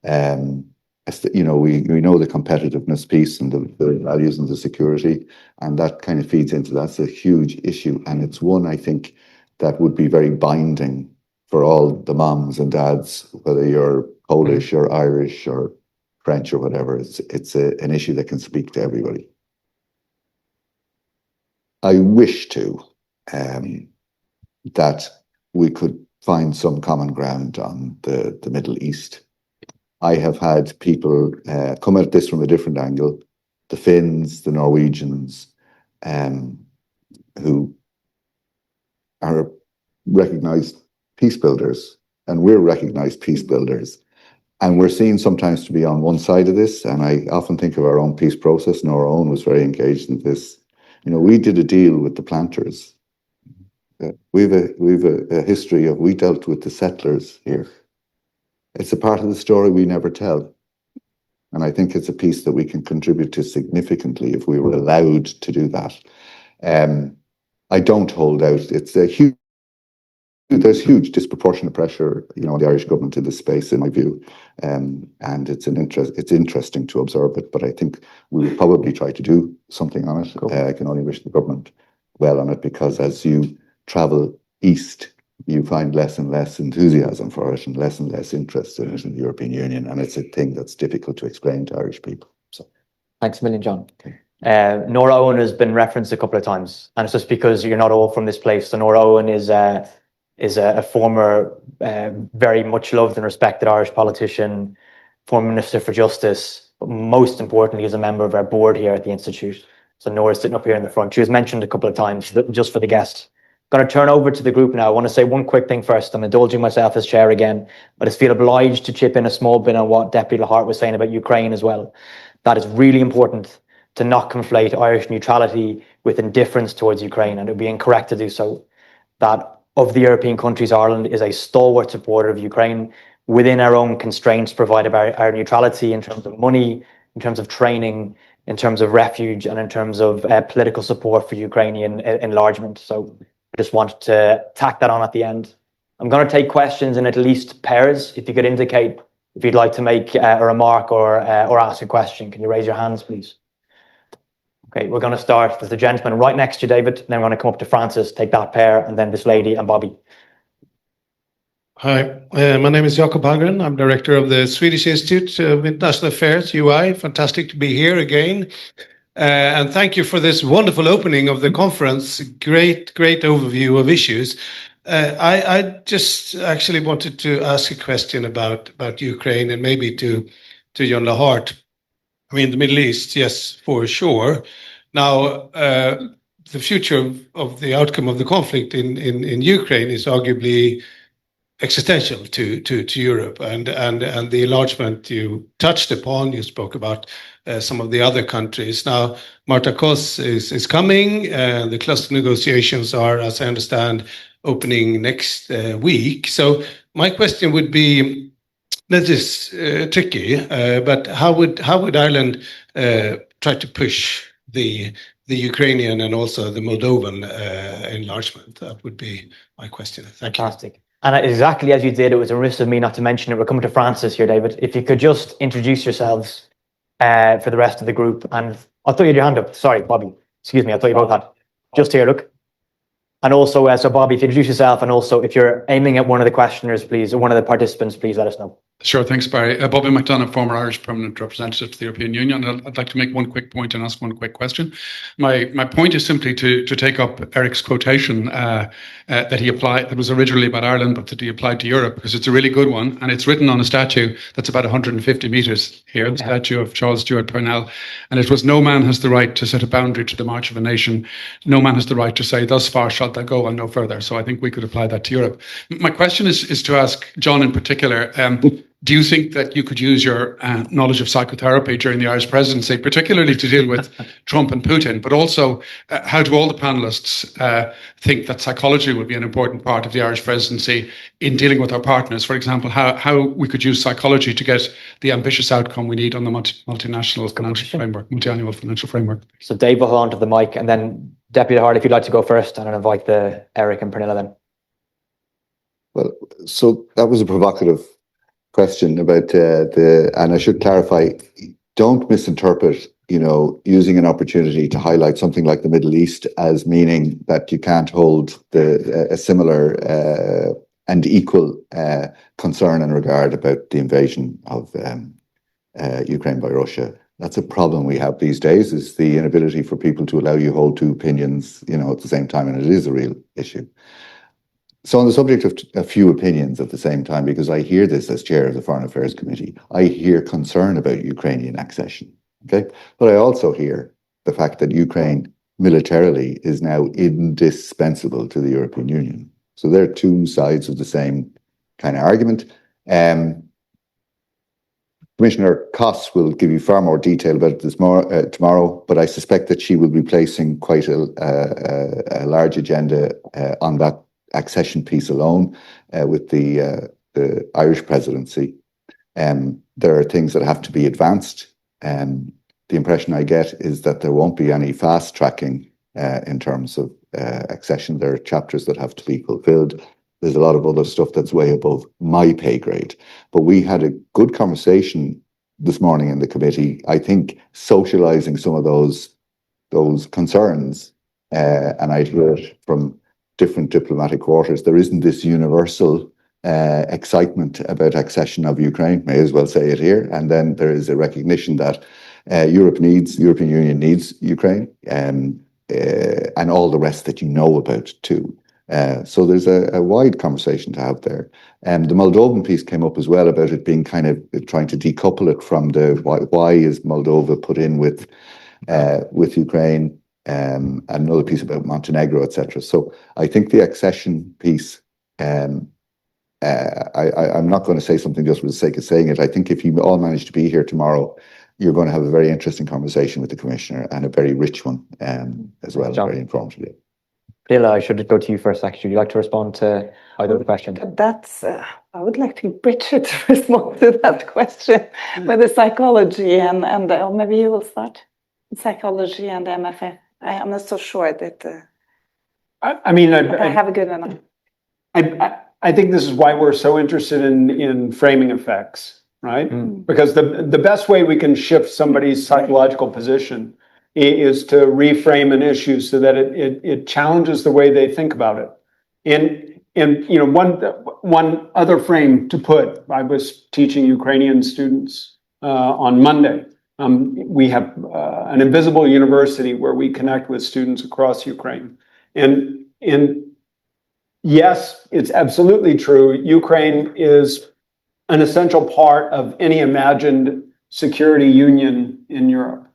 We know the competitiveness piece and the values and the security, and that kind of feeds into that's a huge issue, and it's one I think that would be very binding for all the moms and dads, whether you're Polish or Irish or French or whatever. It's an issue that can speak to everybody. I wish that we could find some common ground on the Middle East. I have had people come at this from a different angle, the Finns, the Norwegians, who are recognised peace builders, and we're recognised peace builders. And we're seen sometimes to be on one side of this, and I often think of our own peace process, and our own was very engaged in this. We did a deal with the planters. We've a history of, we dealt with the settlers here. It's a part of the story we never tell. And I think it's a piece that we can contribute to significantly if we were allowed to do that. I don't hold out. There's huge disproportionate pressure, on the Irish government in this space, in my view. And it's interesting to observe it, but I think we will probably try to do something on it. Cool. I can only wish the government well on it, because as you travel east, you find less and less enthusiasm for it and less interest in it in the European Union. And it's a thing that's difficult to explain to Irish people. So, thanks a million, John. Nora Owen has been referenced a couple of times, and it's just because you're not all from this place. So Nora Owen is a former, very much loved and respected Irish politician, former Minister for Justice, but most importantly is a member of our board here at the Institute. So Nora's sitting up here in the front. She was mentioned a couple of times just for the guests. Going to turn over to the group now. I want to say one quick thing first. I'm indulging myself as chair again, but I feel obliged to chip in a small bit on what Deputy Lahart was saying about Ukraine as well. That is really important, to not conflate Irish neutrality with indifference towards Ukraine, and it would be incorrect to do so. That of the European countries, Ireland is a stalwart supporter of Ukraine within our own constraints provided by our neutrality, in terms of money, in terms of training, in terms of refuge, and in terms of political support for Ukrainian enlargement. So I just wanted to tack that on at the end. I'm going to take questions in at least pairs. If you could indicate if you'd like to make a remark or ask a question. Can you raise your hands, please? Okay, we're going to start with the gentleman right next to you, David. Then we're going to come up to Francis, take that pair, and then this lady and Bobby. Hi, my name is Jakob Hallgren. I'm director of the Swedish Institute of International Affairs, UI. Fantastic to be here again. And thank you for this wonderful opening of the conference. Great overview of issues. I just actually wanted to ask a question about Ukraine, and maybe to John Lahart. I mean, the Middle East, yes, for sure. Now, the future of the outcome of the conflict in Ukraine is arguably existential to Europe, and the enlargement you touched upon. You spoke about some of the other countries. Now, Marta Kos is coming. The cluster negotiations are, as I understand, opening next week. So my question would be, that is tricky, but how would Ireland try to push the Ukrainian and also the Moldovan enlargement? That would be my question. Thank you. Fantastic. And exactly as you did, it was a risk of me not to mention it. We're coming to Francis here, David. If you could just introduce yourselves for the rest of the group. And I thought you had your hand up. Sorry, Bobby. Excuse me. I thought you both had. Just here, look. And also, so Bobby, if you introduce yourself, and also if you're aiming at one of the questioners, please, or one of the participants, please let us know. Sure, thanks, Barry. Bobby McDonough, former Irish Permanent Representative to the European Union. I'd like to make one quick point and ask one quick question. My point is simply to take up Erik's quotation that he applied, that was originally about Ireland, but that he applied to Europe, because it's a really good one, and it's written on a statue that's about 150 metres here, the statue of Charles Stuart Parnell, and it was, "No man has the right to set a boundary to the march of a nation. No man has the right to say, thus far shalt thou go and no further." So I think we could apply that to Europe. My question is to ask John in particular, do you think that you could use your knowledge of psychotherapy during the Irish presidency, particularly to deal with Trump and Putin, but also how do all the panelists think that psychology will be an important part of the Irish presidency in dealing with our partners? For example, how we could use psychology to get the ambitious outcome we need on the multinational financial framework, multi-annual financial framework. So Dave will hold on to the mic, and then Deputy Lahart, if you'd like to go first, and I'll invite the Erik and Pernille then. Well, so that was a provocative question about and I should clarify, don't misinterpret, using an opportunity to highlight something like the Middle East as meaning that you can't hold a similar and equal concern and regard about the invasion of Ukraine by Russia. That's a problem we have these days, is the inability for people to allow you hold two opinions, at the same time, and it is a real issue. So on the subject of a few opinions at the same time, because I hear this as chair of the Foreign Affairs Committee, I hear concern about Ukrainian accession, okay? But I also hear the fact that Ukraine militarily is now indispensable to the European Union. So they're two sides of the same kind of argument. Commissioner Koss will give you far more detail about it tomorrow, but I suspect that she will be placing quite a large agenda on that accession piece alone with the Irish presidency. There are things that have to be advanced. The impression I get is that there won't be any fast tracking in terms of accession. There are chapters that have to be fulfilled. There's a lot of other stuff that's way above my pay grade. But we had a good conversation this morning in the committee, I think, socializing some of those concerns. And I hear it from different diplomatic quarters. There isn't this universal excitement about accession of Ukraine, may as well say it here. And then there is a recognition that European Union needs Ukraine, and all the rest that you know about too. So there's a wide conversation to have there. The Moldovan piece came up as well, about it being kind of trying to decouple it from the why is Moldova put in with Ukraine, and another piece about Montenegro, etc. So I think the accession piece, I'm not going to say something just for the sake of saying it. I think if you all manage to be here tomorrow, you're going to have a very interesting conversation with the Commissioner, and a very rich one as well, John. very informative. Pernille, I should go to you first, actually. Would you like to respond to either of the questions? That's, I would like to Bridget to respond to that question with the psychology, and or maybe you will start. Psychology and MFF. I'm not so sure that I have a good enough. I think this is why we're so interested in framing effects, right? Because the best way we can shift somebody's psychological position is to reframe an issue so that it challenges the way they think about it. And one other frame to put, I was teaching Ukrainian students on Monday. We have an invisible university where we connect with students across Ukraine. And yes, it's absolutely true. Ukraine is an essential part of any imagined security union in Europe.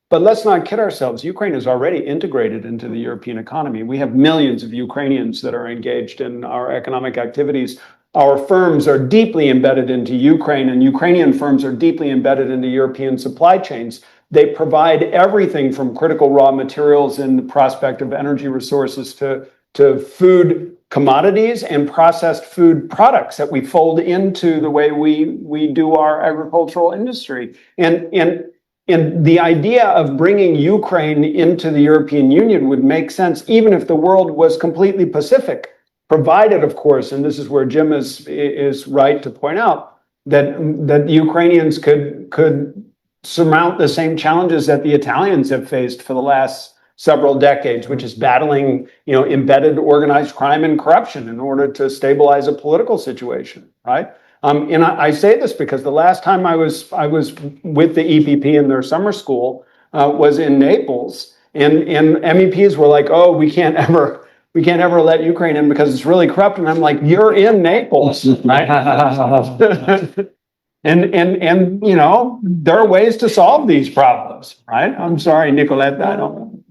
But let's not kid ourselves. Ukraine is already integrated into the European economy. We have millions of Ukrainians that are engaged in our economic activities. Our firms are deeply embedded into Ukraine, and Ukrainian firms are deeply embedded into European supply chains. They provide everything from critical raw materials and the prospect of energy resources to food commodities and processed food products that we fold into the way we do our agricultural industry. And the idea of bringing Ukraine into the European Union would make sense even if the world was completely Pacific, provided, of course, and this is where Jim is right to point out, that Ukrainians could surmount the same challenges that the Italians have faced for the last several decades, which is battling, embedded organized crime and corruption in order to stabilize a political situation, right? And I say this because the last time I was with the EPP in their summer school was in Naples, and MEPs were like, "Oh, we can't ever let Ukraine in because it's really corrupt." And I'm like, "You're in Naples, right?" And you know, there are ways to solve these problems, right? I'm sorry, Nicolette, I don't.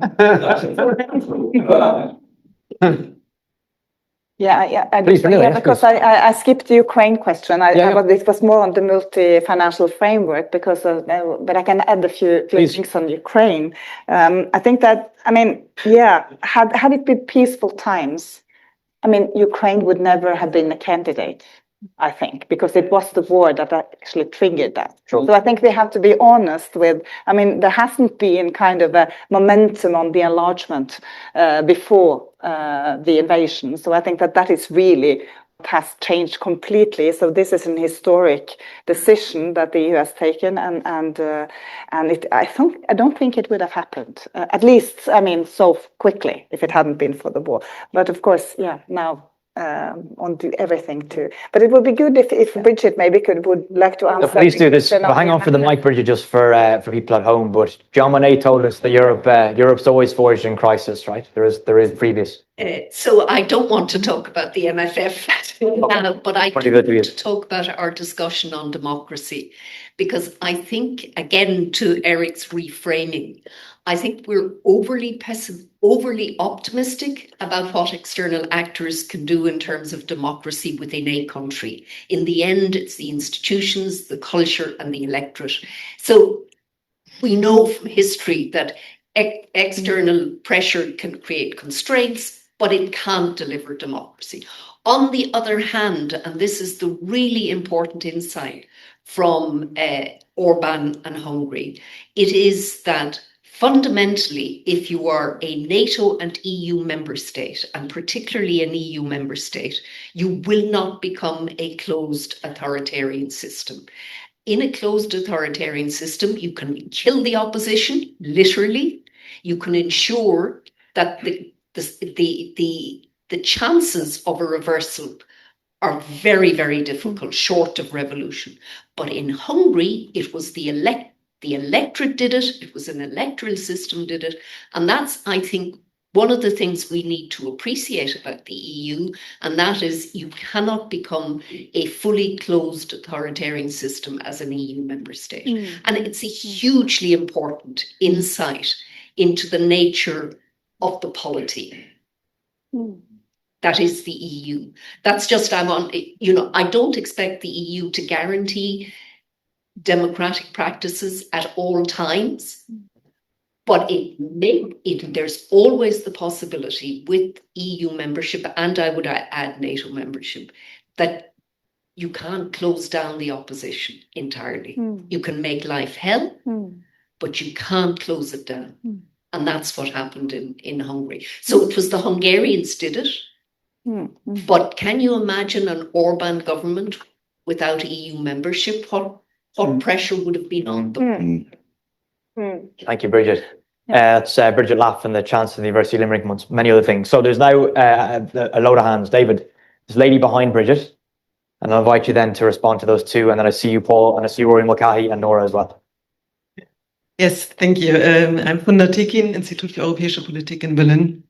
Please, Pernille, yes, because please. I skipped the Ukraine question. Yeah. It was more on the multi-financial framework because but I can add a few things on Ukraine. I think that, I mean, had it been peaceful times, I mean, Ukraine would never have been a candidate, I think, because it was the war that actually triggered that. Sure. So I think we have to be honest with, I mean, there hasn't been kind of a momentum on the enlargement before the invasion. So I think that is really what has changed completely. So this is an historic decision that the EU has taken, and I don't think it would have happened, at least, I mean, so quickly if it hadn't been for the war. But of course, now on to everything too. But it would be good if Bridget maybe would like to answer. Please do this. Well, hang on for the mic, Bridget, just for people at home. But John Monnet told us that Europe's always forged in crisis, right? There is previous. So I don't want to talk about the MFF now, but I do want to talk about our discussion on democracy, because I think, again, to Erik's reframing, I think we're overly optimistic about what external actors can do in terms of democracy within a country. In the end, it's the institutions, the culture, and the electorate. So we know from history that external pressure can create constraints, but it can't deliver democracy. On the other hand, and this is the really important insight from Orbán and Hungary, it is that fundamentally, if you are a NATO and EU member state, and particularly an EU member state, you will not become a closed authoritarian system. In a closed authoritarian system, you can kill the opposition, literally. You can ensure that the chances of a reversal are very, very difficult, short of revolution. But in Hungary, it was the electorate did it. It was an electoral system did it. And that's, I think, one of the things we need to appreciate about the EU, and that is you cannot become a fully closed authoritarian system as an EU member state. And it's a hugely important insight into the nature of the polity. That is the EU. That's just, I don't expect the EU to guarantee democratic practices at all times, but there's always the possibility with EU membership, and I would add NATO membership, that you can't close down the opposition entirely. You can make life hell, but you can't close it down. And that's what happened in Hungary. So it was the Hungarians did it, but can you imagine an Orbán government without EU membership? What pressure would have been on them? Thank you, Bridget. It's Bridget Laff and the Chancellor of the University of Limerick, amongst many other things. So there's now a load of hands. David, this lady behind Bridget, and I'll invite you then to respond to those two. And then I see you, Paul, and I see Rory Mulcahy and Nora as well. Yes, thank you. I'm Funda Tekin, Institut für Europäische Politik in Berlin.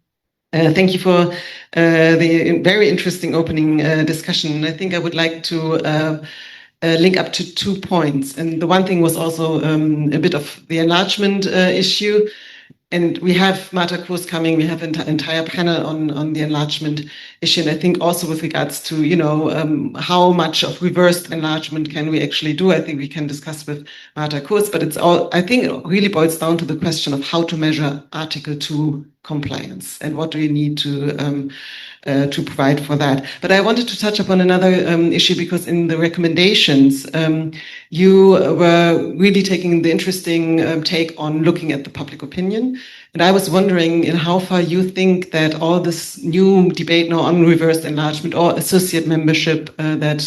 Thank you for the very interesting opening discussion. I think I would like to link up to 2 points. And the one thing was also a bit of the enlargement issue. And we have Marta Kroes coming, we have an entire panel on the enlargement issue. And I think also with regards to, how much of reversed enlargement can we actually do? I think we can discuss with Marta Kroes, but I think it really boils down to the question of how to measure Article 2 compliance and what do you need to provide for that. But I wanted to touch upon another issue, because in the recommendations, you were really taking the interesting take on looking at the public opinion. And I was wondering in how far you think that all this new debate now on reversed enlargement or associate membership that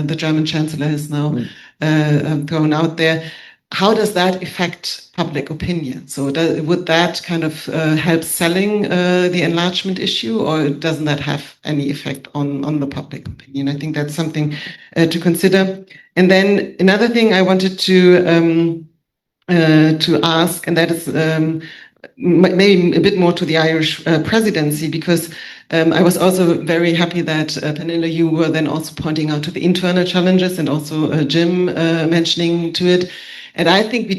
the German Chancellor has now thrown out there, how does that affect public opinion? So would that kind of help selling the enlargement issue, or doesn't that have any effect on the public opinion? I think that's something to consider. And then another thing I wanted to ask, and that is maybe a bit more to the Irish presidency, because I was also very happy that Pernille, you were then also pointing out to the internal challenges, and also Jim mentioning to it. And I think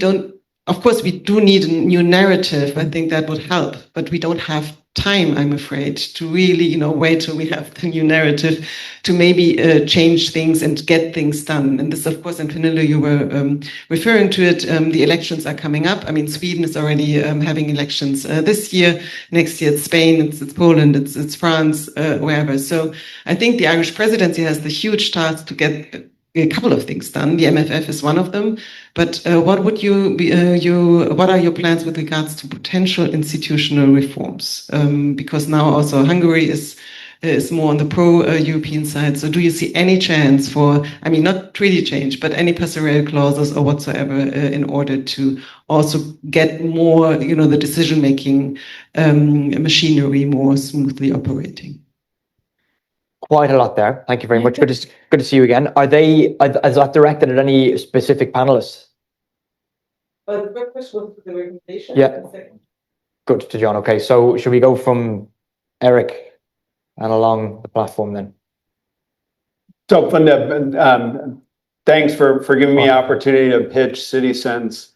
of course, we do need a new narrative. I think that would help, but we don't have time, I'm afraid, to really, wait till we have the new narrative to maybe change things and get things done. And this, of course, and Pernille, you were referring to it, the elections are coming up. I mean, Sweden is already having elections this year. Next year, it's Spain, it's Poland, it's France, wherever. So I think the Irish presidency has the huge task to get a couple of things done. The MFF is one of them. But what are your plans with regards to potential institutional reforms? Because now also Hungary is more on the pro-European side. So do you see any chance for, I mean, not treaty change, but any passerelle clauses or whatsoever in order to also get more, the decision-making machinery more smoothly operating? Quite a lot there. Thank you very much. Good to see you again. Is that directed at any specific panelists? The first one for the recommendation. Yeah. Good to John. Okay, so should we go from Erik and along the platform then? So, Funda, thanks for giving me the opportunity to pitch CitySense,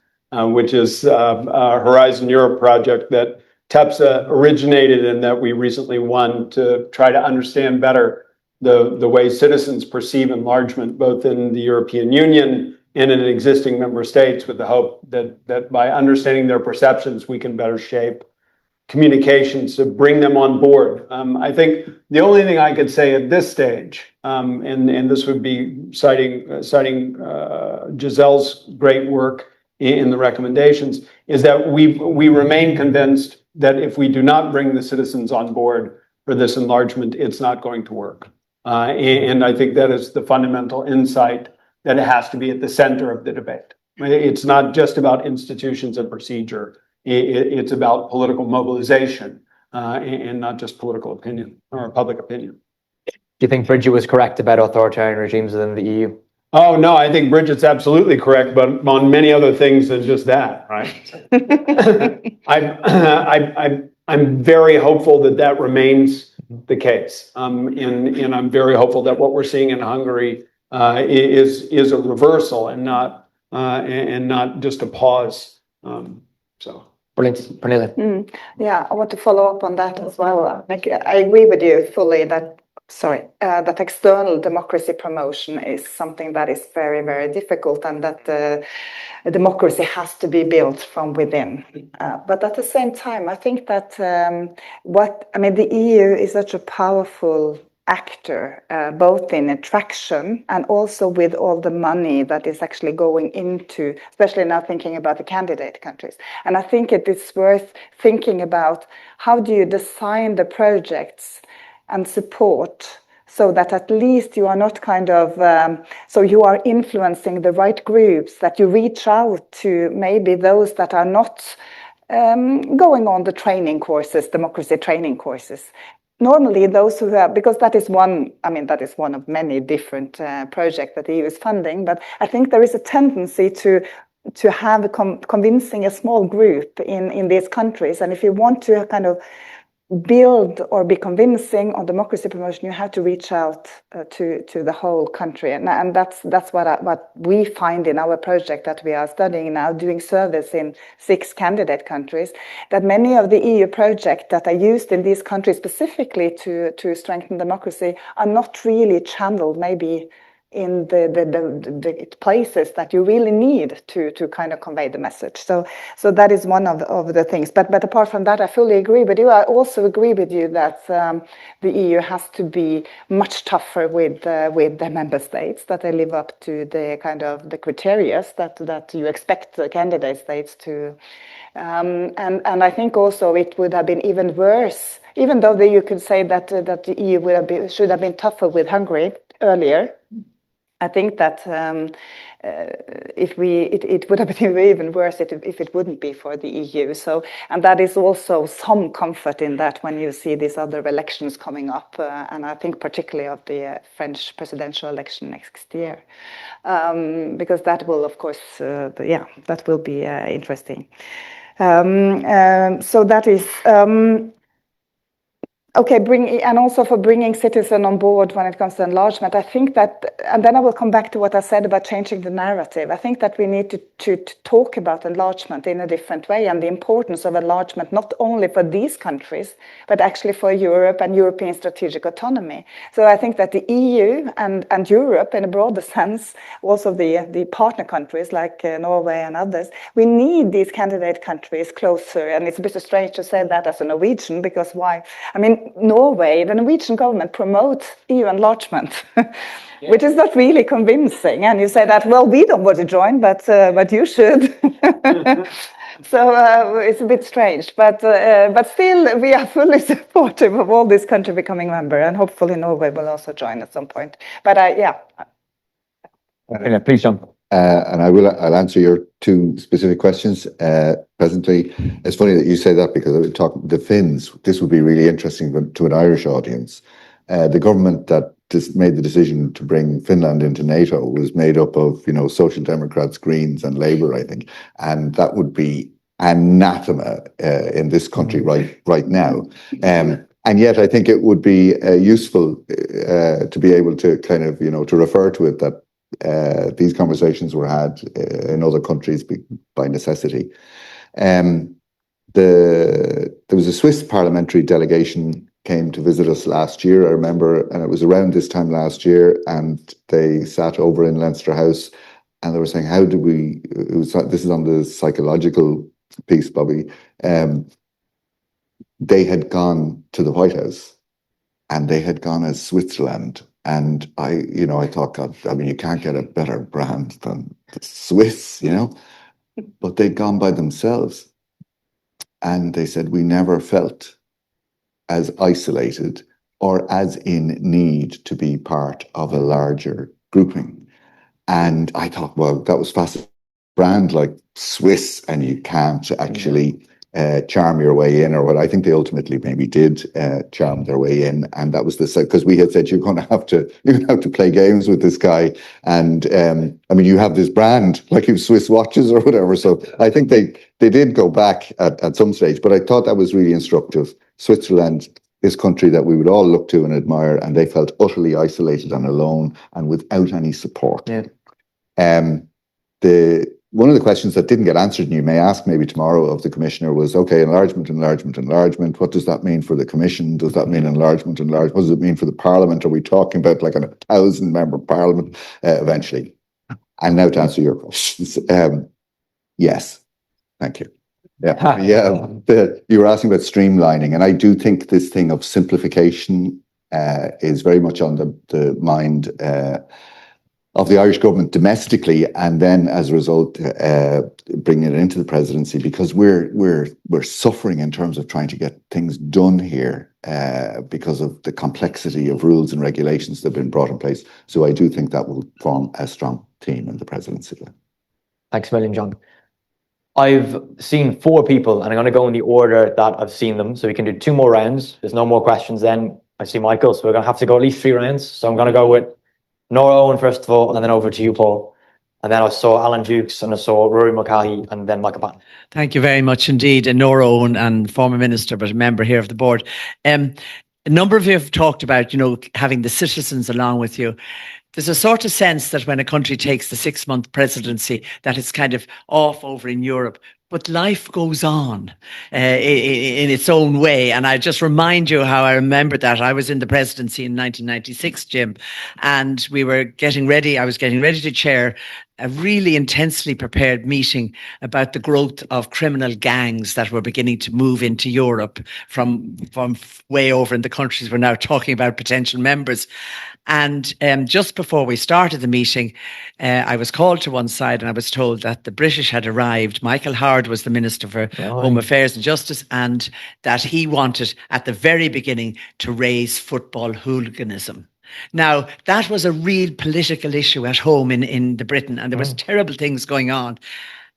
which is a Horizon Europe project that TEPSA originated and that we recently won to try to understand better the way citizens perceive enlargement, both in the European Union and in existing member states, with the hope that by understanding their perceptions, we can better shape communications to bring them on board. I think the only thing I could say at this stage, and this would be citing Giselle's great work in the recommendations, is that we remain convinced that if we do not bring the citizens on board for this enlargement, it's not going to work. And I think that is the fundamental insight that has to be at the center of the debate. It's not just about institutions and procedure. It's about political mobilization and not just political opinion or public opinion. Do you think Bridget was correct about authoritarian regimes within the EU? Oh, no, I think Bridget's absolutely correct, but on many other things than just that, right? I'm very hopeful that remains the case. And I'm very hopeful that what we're seeing in Hungary is a reversal and not just a pause. Brilliant. Pernille. Yeah, I want to follow up on that as well. I agree with you fully that external democracy promotion is something that is very, very difficult, and that democracy has to be built from within. But at the same time, I think that the EU is such a powerful actor, both in attraction and also with all the money that is actually going into, especially now thinking about the candidate countries. And I think it is worth thinking about how do you design the projects and support so that at least you are not so you are influencing the right groups, that you reach out to maybe those that are not going on the training courses, democracy training courses. Normally those who have, because that is one of many different projects that the EU is funding, but I think there is a tendency to have convincing a small group in these countries. And if you want to kind of build or be convincing on democracy promotion, you have to reach out to the whole country, and that's what we find in our project that we are studying now, doing service in 6 candidate countries, that many of the EU projects that are used in these countries specifically to strengthen democracy are not really channeled maybe in the places that you really need to kind of convey the message. So that is one of the things. But apart from that, I fully agree with you. I also agree with you that the EU has to be much tougher with the member states, that they live up to the kind of the criteria that you expect the candidate states to. And I think also it would have been even worse, even though you could say that the EU should have been tougher with Hungary earlier. I think that it would have been even worse if it wouldn't be for the EU. So, and that is also some comfort in that when you see these other elections coming up, and I think particularly of the French presidential election next year, because that will, of course, that will be interesting. So that is. Okay, and also for bringing citizens on board when it comes to enlargement, I think that, and then I will come back to what I said about changing the narrative. I think that we need to talk about enlargement in a different way, and the importance of enlargement not only for these countries, but actually for Europe and European strategic autonomy. So I think that the EU and Europe, in a broader sense, also the partner countries like Norway and others, we need these candidate countries closer. And it's a bit strange to say that as a Norwegian, because why? I mean, Norway, the Norwegian government promotes EU enlargement, which is not really convincing. And you say that, well, we don't want to join, but you should. So it's a bit strange, but still, we are fully supportive of all these countries becoming member, and hopefully Norway will also join at some point. But Please, John. And I'll answer your two specific questions presently. It's funny that you say that, because I was talking the Finns. This would be really interesting to an Irish audience. The government that made the decision to bring Finland into NATO was made up of, Social Democrats, Greens, and Labour, I think, and that would be anathema in this country right now. And yet, I think it would be useful to be able to kind of, to refer to it that. These conversations were had in other countries by necessity. There was a Swiss parliamentary delegation came to visit us last year, I remember, and it was around this time last year, and they sat over in Leinster House, and they were saying, how do we, this is on the psychological piece, Bobby, they had gone to the White House, and they had gone as Switzerland. And I thought, God, I mean, you can't get a better brand than the Swiss, but they'd gone by themselves. And they said, we never felt as isolated or as in need to be part of a larger grouping. And I thought, well, that was fascinating. Brand like Swiss, and you can't actually charm your way in, or what I think they ultimately maybe did charm their way in, and that was because we had said you're going to have to play games with this guy, and I mean, you have this brand like you have Swiss watches or whatever. So I think they did go back at some stage, but I thought that was really instructive. Switzerland, this country that we would all look to and admire, and they felt utterly isolated and alone and without any support. Yeah. One of the questions that didn't get answered, and you may ask maybe tomorrow of the Commissioner, was, okay, enlargement. What does that mean for the Commission? Does that mean enlargement? What does it mean for the Parliament? Are we talking about like a 1,000-member Parliament eventually? And now to answer your questions. Yes. Thank you. Yeah. You were asking about streamlining, and I do think this thing of simplification is very much on the mind of the Irish government domestically, and then as a result, bringing it into the presidency, because we're suffering in terms of trying to get things done here because of the complexity of rules and regulations that have been brought in place. So I do think that will form a strong team in the presidency. Thanks a million, John. I've seen 4 people, and I'm going to go in the order that I've seen them. So we can do 2 more rounds. There's no more questions then. I see Michael, so we're going to have to go at least 3 rounds. So I'm going to go with Nora Owen first of all, and then over to you, Paul. And then I saw Alan Dukes, and I saw Rory Mulcahy, and then Michael Patton. Thank you very much indeed. And Nora Owen, and former minister, but a member here of the board. A number of you have talked about, having the citizens along with you. There's a sort of sense that when a country takes the 6-month presidency, that it's kind of off over in Europe. But life goes on in its own way. And I just remind you how I remember that. I was in the presidency in 1996, Jim, and we were getting ready. I was getting ready to chair a really intensely prepared meeting about the growth of criminal gangs that were beginning to move into Europe from way over in the countries we're now talking about potential members. And just before we started the meeting, I was called to one side and I was told that the British had arrived. Michael Howard was the Minister for Home Affairs and Justice, and that he wanted at the very beginning to raise football hooliganism. Now, that was a real political issue at home in the Britain, and there was terrible things going on.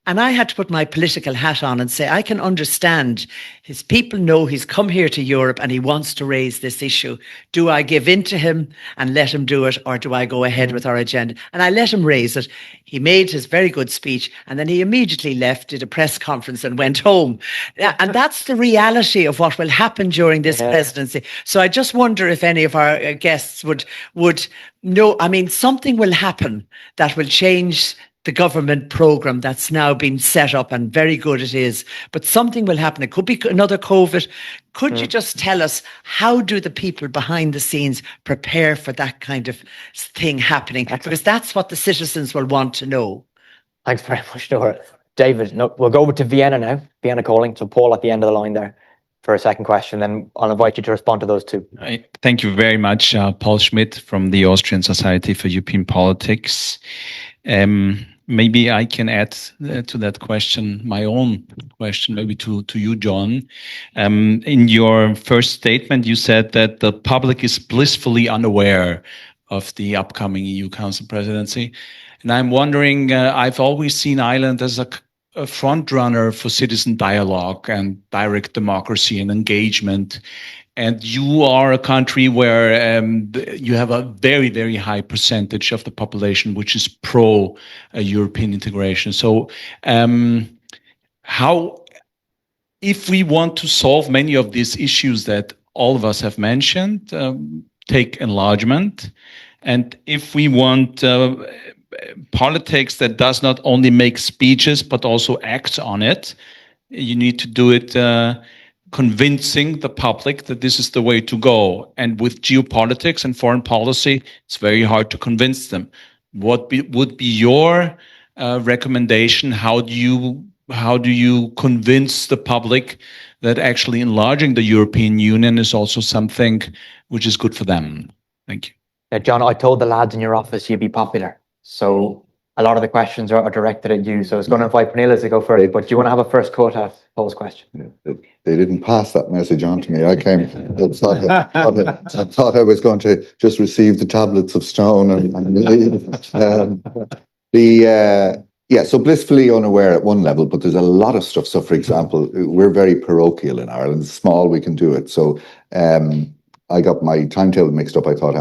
And I had to put my political hat on and say, I can understand his people know he's come here to Europe and he wants to raise this issue. Do I give in to him and let him do it, or do I go ahead with our agenda? And I let him raise it. He made his very good speech, and then he immediately left, did a press conference and went home. And that's the reality of what will happen during this presidency. So I just wonder if any of our guests would know, I mean, something will happen that will change the government programme that's now been set up, and very good it is, but something will happen. It could be another COVID. Could you just tell us, how do the people behind the scenes prepare for that kind of thing happening? Because that's what the citizens will want to know. Thanks very much, Nora. David, no, we'll go over to Vienna now. Vienna calling. So Paul at the end of the line there for a second question, then I'll invite you to respond to those two. Thank you very much, Paul Schmidt from the Austrian Society for European Politics. Maybe I can add to that question my own question, maybe to you, John. In your first statement, you said that the public is blissfully unaware of the upcoming EU Council presidency. And I'm wondering, I've always seen Ireland as a front runner for citizen dialogue and direct democracy and engagement. And you are a country where you have a very, very high percentage of the population which is pro-European integration. So how, if we want to solve many of these issues that all of us have mentioned, take enlargement, and if we want politics that does not only make speeches but also acts on it, you need to do it convincing the public that this is the way to go. And with geopolitics and foreign policy, it's very hard to convince them. What would be your recommendation? How do you convince the public that actually enlarging the European Union is also something which is good for them? Thank you. John, I told the lads in your office you'd be popular. So a lot of the questions are directed at you. So I was going to invite Pernille to go first, but do you want to have a first cut at Paul's question? They didn't pass that message on to me. I thought I was going to just receive the tablets of stone and leave. So blissfully unaware at one level, but there's a lot of stuff. So, for example, we're very parochial in Ireland. It's small, we can do it. So I got my timetable mixed up. I thought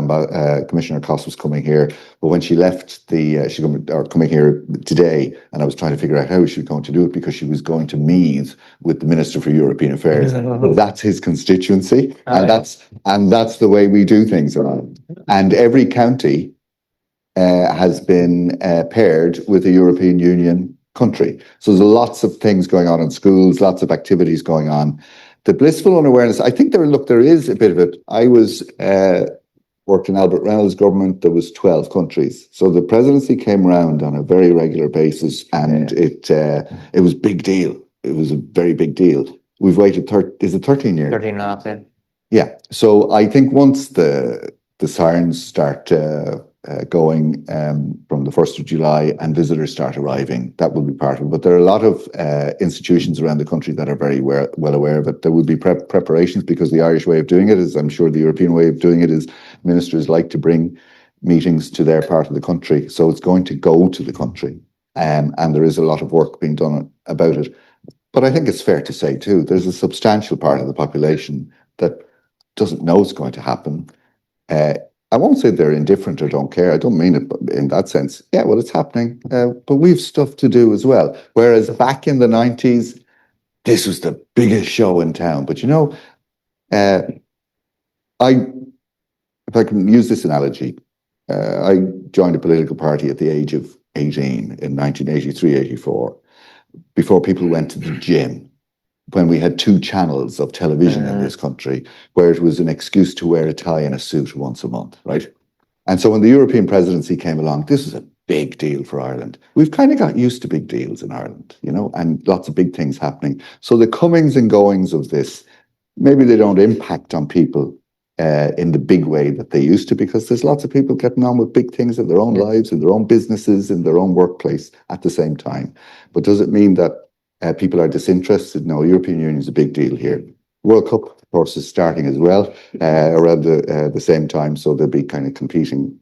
Commissioner Coss was coming here, but when she left coming here today, and I was trying to figure out how she was going to do it because she was going to Meath with the Minister for European Affairs. That's his constituency, and that's the way we do things around. And every county has been paired with a European Union country. So there's lots of things going on in schools, lots of activities going on. The blissful unawareness, I think there is a bit of it. I worked in Albert Reynolds' government. There was 12 countries. So the presidency came around on a very regular basis, and it was a big deal. It was a very big deal. We've waited, is it 13 years? 13 and a half then. Yeah. So I think once the sirens start going from the 1st of July and visitors start arriving, that will be part of it. But there are a lot of institutions around the country that are very well aware of it. There will be preparations, because the Irish way of doing it is, I'm sure the European way of doing it is, ministers like to bring meetings to their part of the country. So it's going to go to the country. And there is a lot of work being done about it. But I think it's fair to say too, there's a substantial part of the population that doesn't know it's going to happen. I won't say they're indifferent or don't care. I don't mean it in that sense. Yeah, well, it's happening, but we've stuff to do as well. Whereas back in the 90s, this was the biggest show in town. But if I can use this analogy, I joined a political party at the age of 18 in 1983, 84, before people went to the gym, when we had 2 channels of television in this country, where it was an excuse to wear a tie and a suit once a month, right? And so when the European presidency came along, this was a big deal for Ireland. We've kind of got used to big deals in Ireland, and lots of big things happening. So the comings and goings of this, maybe they don't impact on people in the big way that they used to, because there's lots of people getting on with big things in their own lives, in their own businesses, in their own workplace at the same time. But does it mean that people are disinterested? No, European Union is a big deal here. World Cup, of course, is starting as well around the same time, so there'll be kind of competing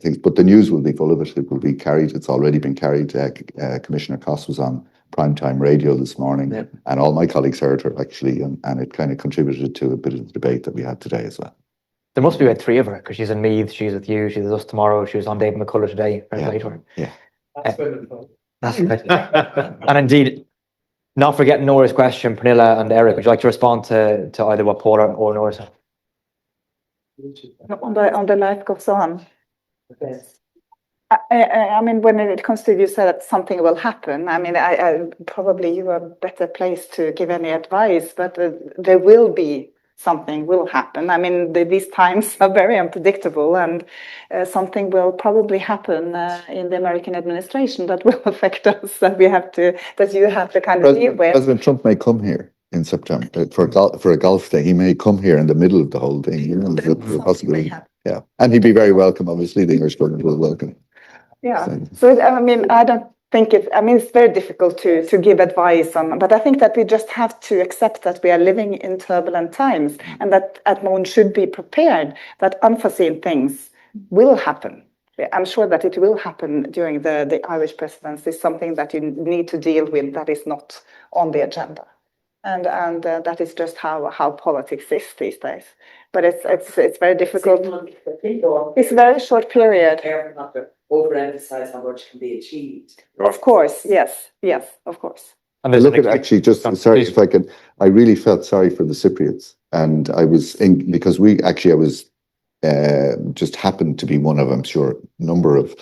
things. But the news will be full of it. It will be carried. It's already been carried. Commissioner Coss was on primetime radio this morning, and all my colleagues heard her actually, and it kind of contributed to a bit of the debate that we had today as well. There must be about three of her, because she's in Meath, she's with you, she's with us tomorrow, she was on David McCullough today. Yeah. That's good. And indeed, not forgetting Nora's question, Pernille and Erik, would you like to respond to either what Paula or Nora said? On the life goes on. I mean, when it comes to, you said that something will happen. I mean, I probably you are better placed to give any advice, but there will be something will happen. I mean, these times are very unpredictable, and something will probably happen in the American administration that will affect us. That you have to kind of deal with. President Trump may come here in September for a golf day. He may come here in the middle of the whole thing. You know, there's a possibility. Yeah, and he'd be very welcome. Obviously, the English government will welcome. Yeah. So I mean, I don't think it's very difficult to give advice on, but I think that we just have to accept that we are living in turbulent times, and that at one should be prepared that unforeseen things will happen. I'm sure that it will happen during the Irish presidency, something that you need to deal with that is not on the agenda. And that is just how politics is these days. But it's very difficult. It's a very short period. Not to overemphasize how much can be achieved. Of course, yes, of course. And look at actually just sorry if I can. I really felt sorry for the Cypriots, and I was because I was just happened to be one of, I'm sure, number of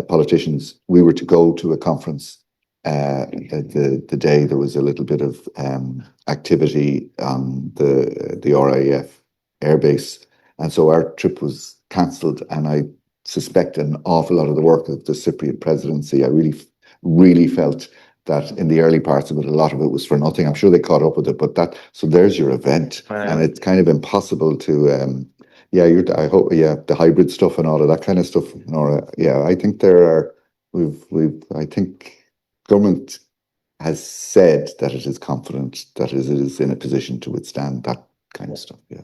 politicians. We were to go to a conference. The day there was a little bit of activity on the RAF airbase, and so our trip was cancelled. And I suspect an awful lot of the work of the Cypriot presidency, I really felt that in the early parts of it, a lot of it was for nothing. I'm sure they caught up with it, but so there's your event, and it's kind of impossible to. I hope the hybrid stuff and all of that kind of stuff. Nora, I think there are. I think. Government has said that it is confident that it is in a position to withstand that kind of stuff. Yeah,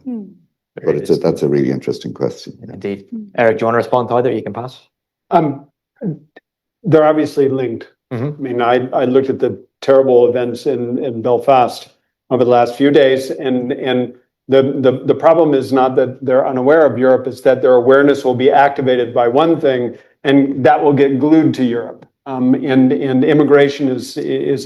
but that's a really interesting question. Indeed, Erik, do you want to respond to either? You can pass. They're obviously linked. Mm-hmm. I mean, I looked at the terrible events in Belfast over the last few days, and the problem is not that they're unaware of Europe; it's that their awareness will be activated by one thing, and that will get glued to Europe. And immigration is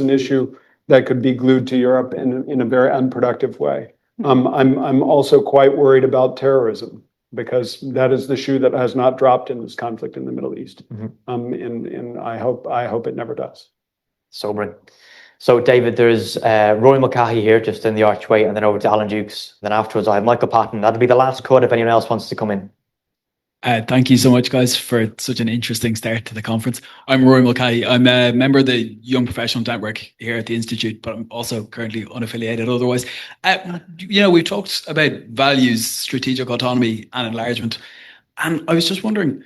an issue that could be glued to Europe in a very unproductive way. I'm also quite worried about terrorism, because that is the shoe that has not dropped in this conflict in the Middle East. Mm-hmm. And I hope it never does. Sobering. So, David, there's Rory Mulcahy here just in the archway, and then over to Alan Dukes. Then afterwards, I have Michael Patton. That'll be the last cut if anyone else wants to come in. Thank you so much, guys, for such an interesting start to the conference. I'm Rory Mulcahy. I'm a member of the Young Professional Network here at the Institute, but I'm also currently unaffiliated otherwise. We've talked about values, strategic autonomy and enlargement. And I was just wondering,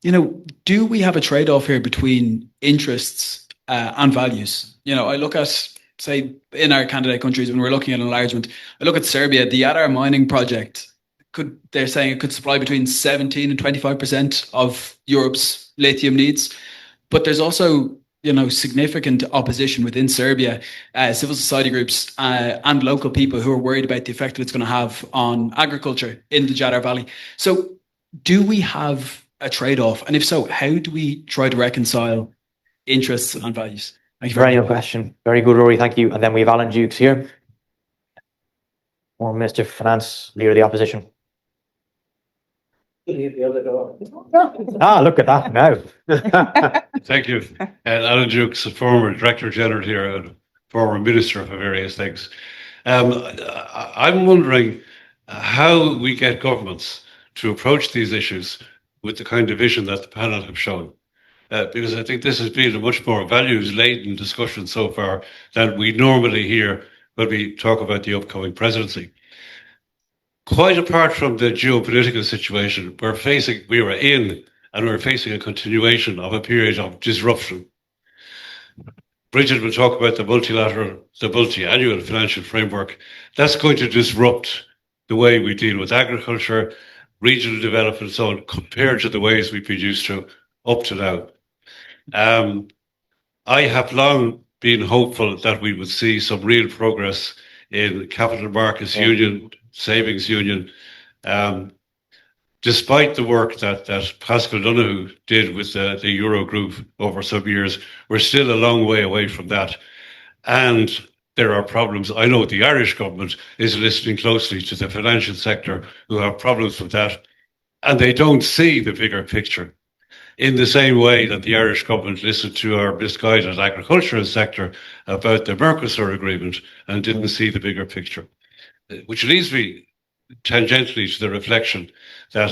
do we have a trade-off here between interests and values? I look at, say, in our candidate countries, when we're looking at enlargement, I look at Serbia, the Jadar mining project. They're saying it could supply between 17 and 25% of Europe's lithium needs. But there's also, significant opposition within Serbia, civil society groups and local people who are worried about the effect that it's going to have on agriculture in the Jadar Valley. So do we have a trade-off? And if so, how do we try to reconcile interests and values? Thank you very much. Question. Very good, Rory. Thank you. And then we have Alan Dukes here. Or Minister for Finance, Leader of the Opposition. The other door. Look at that now. Thank you. And Alan Dukes, a former Director General here and former Minister for various things. I'm wondering how we get governments to approach these issues with the kind of vision that the panel have shown. Because I think this has been a much more values-laden discussion so far than we normally hear when we talk about the upcoming presidency. Quite apart from the geopolitical situation we were in, and we're facing a continuation of a period of disruption. Bridget will talk about the multi-annual financial framework. That's going to disrupt the way we deal with agriculture, regional development, and so on, compared to the ways we've been used to up to now. I have long been hopeful that we would see some real progress in capital markets union, savings union. Despite the work that Pascal Donoghue did with the Eurogroup over some years, we're still a long way away from that. And there are problems. I know the Irish government is listening closely to the financial sector who have problems with that, and they don't see the bigger picture. In the same way that the Irish government listened to our misguided agricultural sector about the Mercosur agreement and didn't see the bigger picture. Which leads me tangentially to the reflection that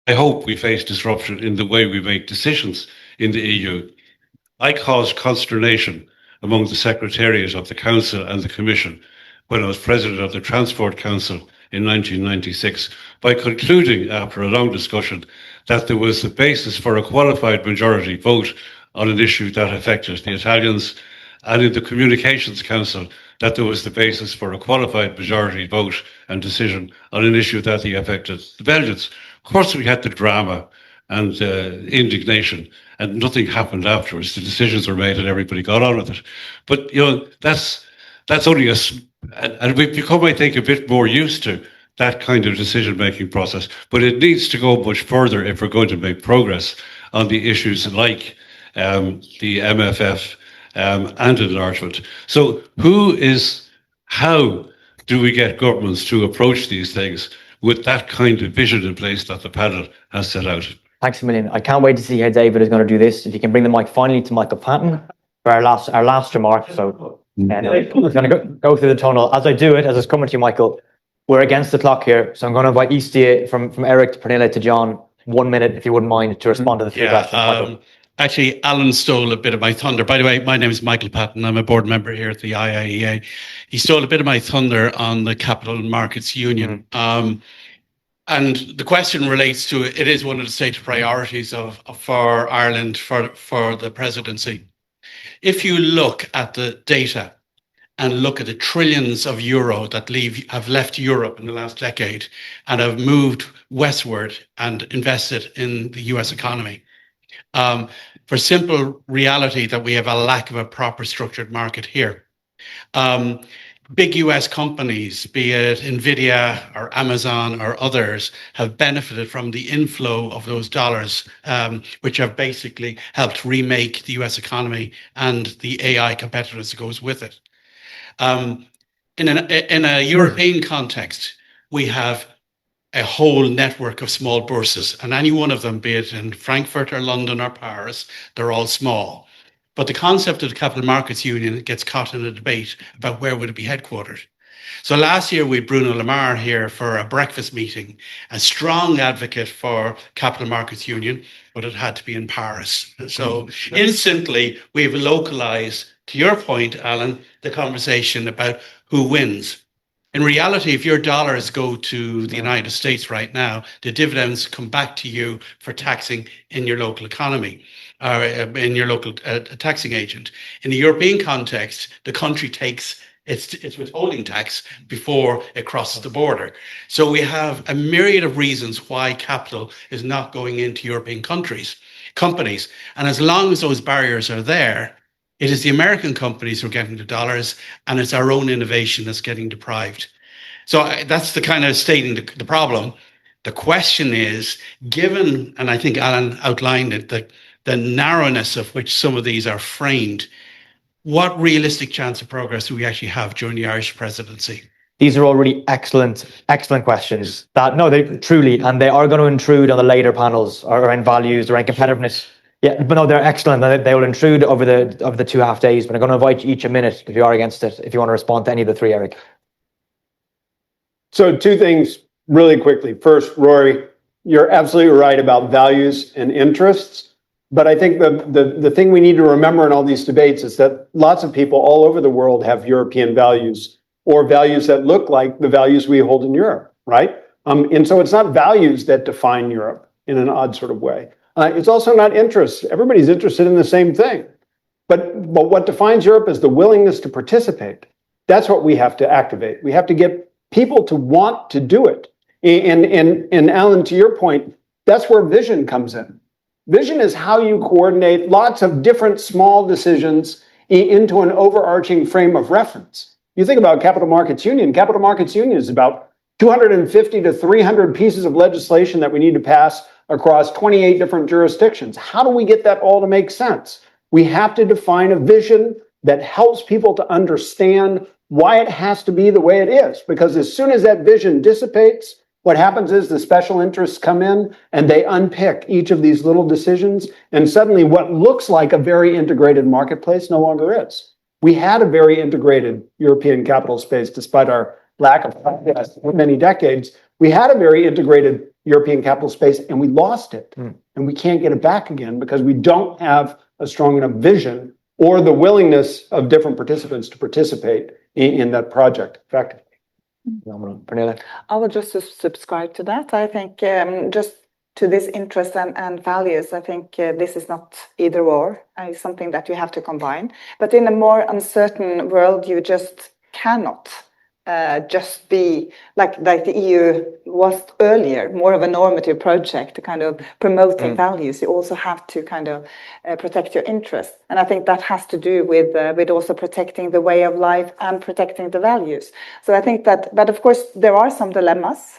I hope we face disruption in the way we make decisions in the EU. I caused consternation among the Secretariat of the Council and the Commission when I was President of the Transport Council in 1996 by concluding, after a long discussion, that there was the basis for a qualified majority vote on an issue that affected the Italians, and in the Communications Council that there was the basis for a qualified majority vote and decision on an issue that affected the Belgians. Of course, we had the drama and indignation, and nothing happened afterwards. The decisions were made and everybody got on with it. But, that's only and we've become, I think, a bit more used to that kind of decision-making process. But it needs to go much further if we're going to make progress on the issues like the MFF and enlargement. So how do we get governments to approach these things with that kind of vision in place that the panel has set out? Thanks a million. I can't wait to see how David is going to do this. If you can bring the mic finally to Michael Patton for our last remark. So I'm going to go through the tunnel. As I do it, as it's coming to you, Michael, we're against the clock here. So I'm going to invite each of you, from Erik to Pernille to John, 1 minute, if you wouldn't mind, to respond to the three questions. Michael. Actually, Alan stole a bit of my thunder. By the way, my name is Michael Patton. I'm a board member here at the IIEA. He stole a bit of my thunder on the Capital Markets Union. And the question relates to, it is one of the stated priorities for Ireland for the presidency. If you look at the data and look at the trillions of euro that have left Europe in the last decade and have moved westward and invested in the US economy, for simple reality that we have a lack of a proper structured market here. Big US companies, be it Nvidia or Amazon or others, have benefited from the inflow of those dollars, which have basically helped remake the US economy and the AI competitiveness that goes with it. In a European context, we have a whole network of small bourses, and any one of them, be it in Frankfurt or London or Paris, they're all small. But the concept of the Capital Markets Union gets caught in a debate about where would it be headquartered. So last year we had Bruno Le Maire here for a breakfast meeting, a strong advocate for Capital Markets Union, but it had to be in Paris. So instantly we've localized, to your point, Alan, the conversation about who wins. In reality, if your dollars go to the United States right now, the dividends come back to you for taxing in your local economy, or in your local taxing agent. In the European context, the country takes its withholding tax before it crosses the border. So we have a myriad of reasons why capital is not going into European companies. And as long as those barriers are there, it is the American companies who are getting the dollars, and it's our own innovation that's getting deprived. So that's the kind of stating the problem. The question is, given, and I think Alan outlined it, the narrowness of which some of these are framed, what realistic chance of progress do we actually have during the Irish presidency? These are all really excellent questions. They truly, and they are going to intrude on the later panels around values, around competitiveness. Yeah, but no, they're excellent. They will intrude over the 2.5 days, but I'm going to invite you each a minute if you are against it, if you want to respond to any of the three, Erik. So 2 things really quickly. First, Rory, you're absolutely right about values and interests. But I think the thing we need to remember in all these debates is that lots of people all over the world have European values, or values that look like the values we hold in Europe, right? And so it's not values that define Europe in an odd sort of way. It's also not interests. Everybody's interested in the same thing. But what defines Europe is the willingness to participate. That's what we have to activate. We have to get people to want to do it. And Alan, to your point, that's where vision comes in. Vision is how you coordinate lots of different small decisions into an overarching frame of reference. You think about Capital Markets Union. Capital Markets Union is about 250 to 300 pieces of legislation that we need to pass across 28 different jurisdictions. How do we get that all to make sense? We have to define a vision that helps people to understand why it has to be the way it is. Because as soon as that vision dissipates, what happens is the special interests come in and they unpick each of these little decisions. And suddenly what looks like a very integrated marketplace no longer is. We had a very integrated European capital space, despite our lack of progress for many decades. We had a very integrated European capital space and we lost it. And we can't get it back again because we don't have a strong enough vision or the willingness of different participants to participate in that project effectively. Pernille? I would just subscribe to that. I think just to this interest and values, I think this is not either or. It's something that you have to combine. But in a more uncertain world, you just cannot just be like the EU was earlier, more of a normative project, kind of promoting values. You also have to kind of protect your interests, and I think that has to do with also protecting the way of life and protecting the values. So I think that, but of course there are some dilemmas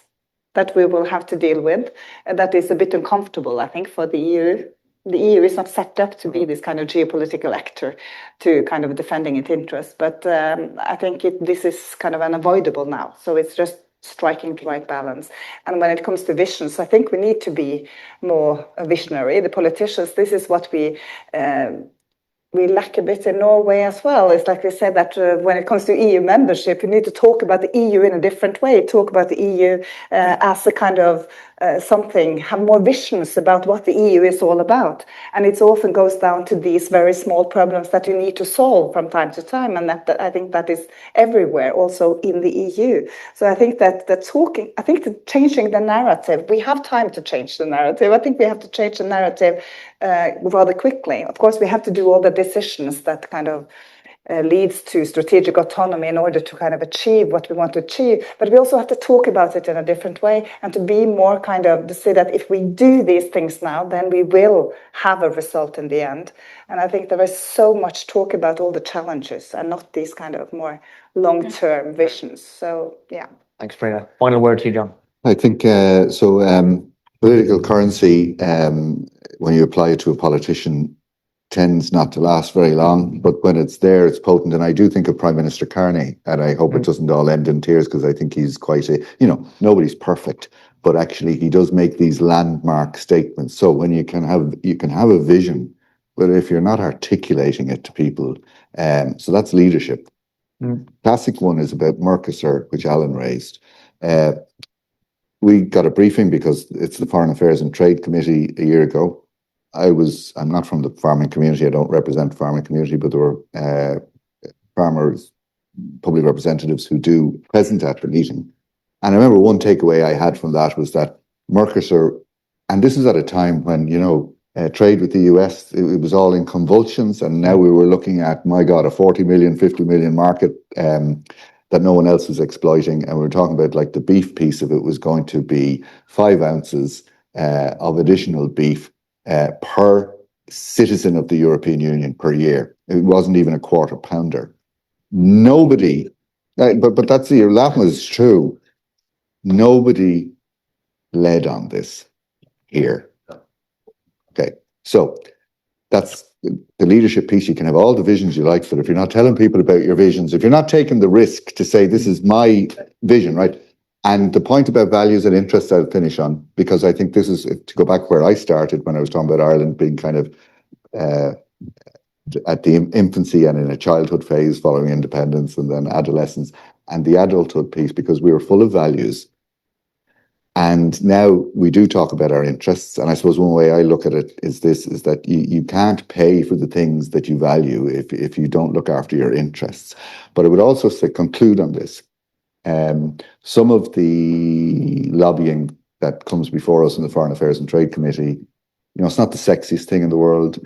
that we will have to deal with, and that is a bit uncomfortable, I think, for the EU. The EU is not set up to be this kind of geopolitical actor to kind of defending its interests, but I think this is kind of unavoidable now. So it's just striking the right balance. And when it comes to visions, I think we need to be more visionary. The politicians, this is what we lack a bit in Norway as well. It's like they said that when it comes to EU membership, you need to talk about the EU in a different way, talk about the EU as a kind of something, have more visions about what the EU is all about. And it often goes down to these very small problems that you need to solve from time to time. And that I think that is everywhere, also in the EU. So I think that changing the narrative, we have time to change the narrative. I think we have to change the narrative rather quickly. Of course, we have to do all the decisions that kind of leads to strategic autonomy in order to kind of achieve what we want to achieve. But we also have to talk about it in a different way and to be more kind of to say that if we do these things now, then we will have a result in the end. And I think there is so much talk about all the challenges and not these kind of more long-term visions. So, yeah. Thanks, Pernille. Final word to you, John. I think political currency, when you apply it to a politician, tends not to last very long, but when it's there, it's potent. And I do think of Prime Minister Carney, and I hope it doesn't all end in tears, because I think he's quite nobody's perfect, but actually he does make these landmark statements. So when you can have a vision, but if you're not articulating it to people, so that's leadership. Classic one is about Mercosur, which Alan raised. We got a briefing because it's the Foreign Affairs and Trade Committee a year ago. I'm not from the farming community, I don't represent the farming community, but there were farmers, public representatives who do present at the meeting. And I remember one takeaway I had from that was that Mercosur, and this is at a time when, trade with the US, it was all in convulsions, and now we were looking at, my God, a 40 million, 50 million market that no one else was exploiting. And we were talking about like the beef piece of it was going to be 5 ounces of additional beef per citizen of the European Union per year. It wasn't even a quarter pounder. Nobody, but that's the laughing is true. Nobody led on this here. Okay, so that's the leadership piece. You can have all the visions you like, but if you're not telling people about your visions, if you're not taking the risk to say this is my vision, right? And the point about values and interests, I'll finish on, because I think this is, to go back where I started when I was talking about Ireland being kind of at the infancy and in a childhood phase following independence and then adolescence and the adulthood piece, because we were full of values. And now we do talk about our interests. And I suppose one way I look at it is that you can't pay for the things that you value if you don't look after your interests. But I would also say, conclude on this. Some of the lobbying that comes before us in the Foreign Affairs and Trade Committee, it's not the sexiest thing in the world.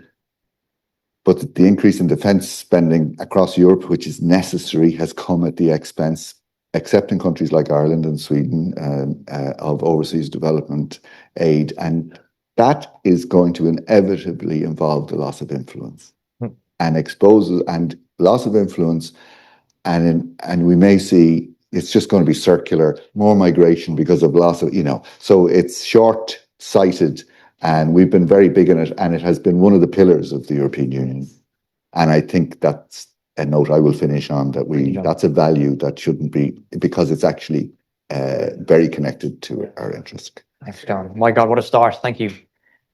But the increase in defence spending across Europe, which is necessary, has come at the expense, except in countries like Ireland and Sweden, of overseas development aid. And that is going to inevitably involve the loss of influence and exposes and loss of influence. And we may see it's just going to be circular, more migration because of loss of, so it's short-sighted, and we've been very big in it, and it has been one of the pillars of the European Union. And I think that's a note I will finish on, that that's a value that shouldn't be, because it's actually very connected to our interest. Thanks, John. My God, what a start. Thank you.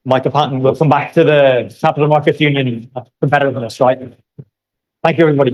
Michael Patton, we'll come back to the Capital Markets Union competitiveness, right? Thank you, everybody.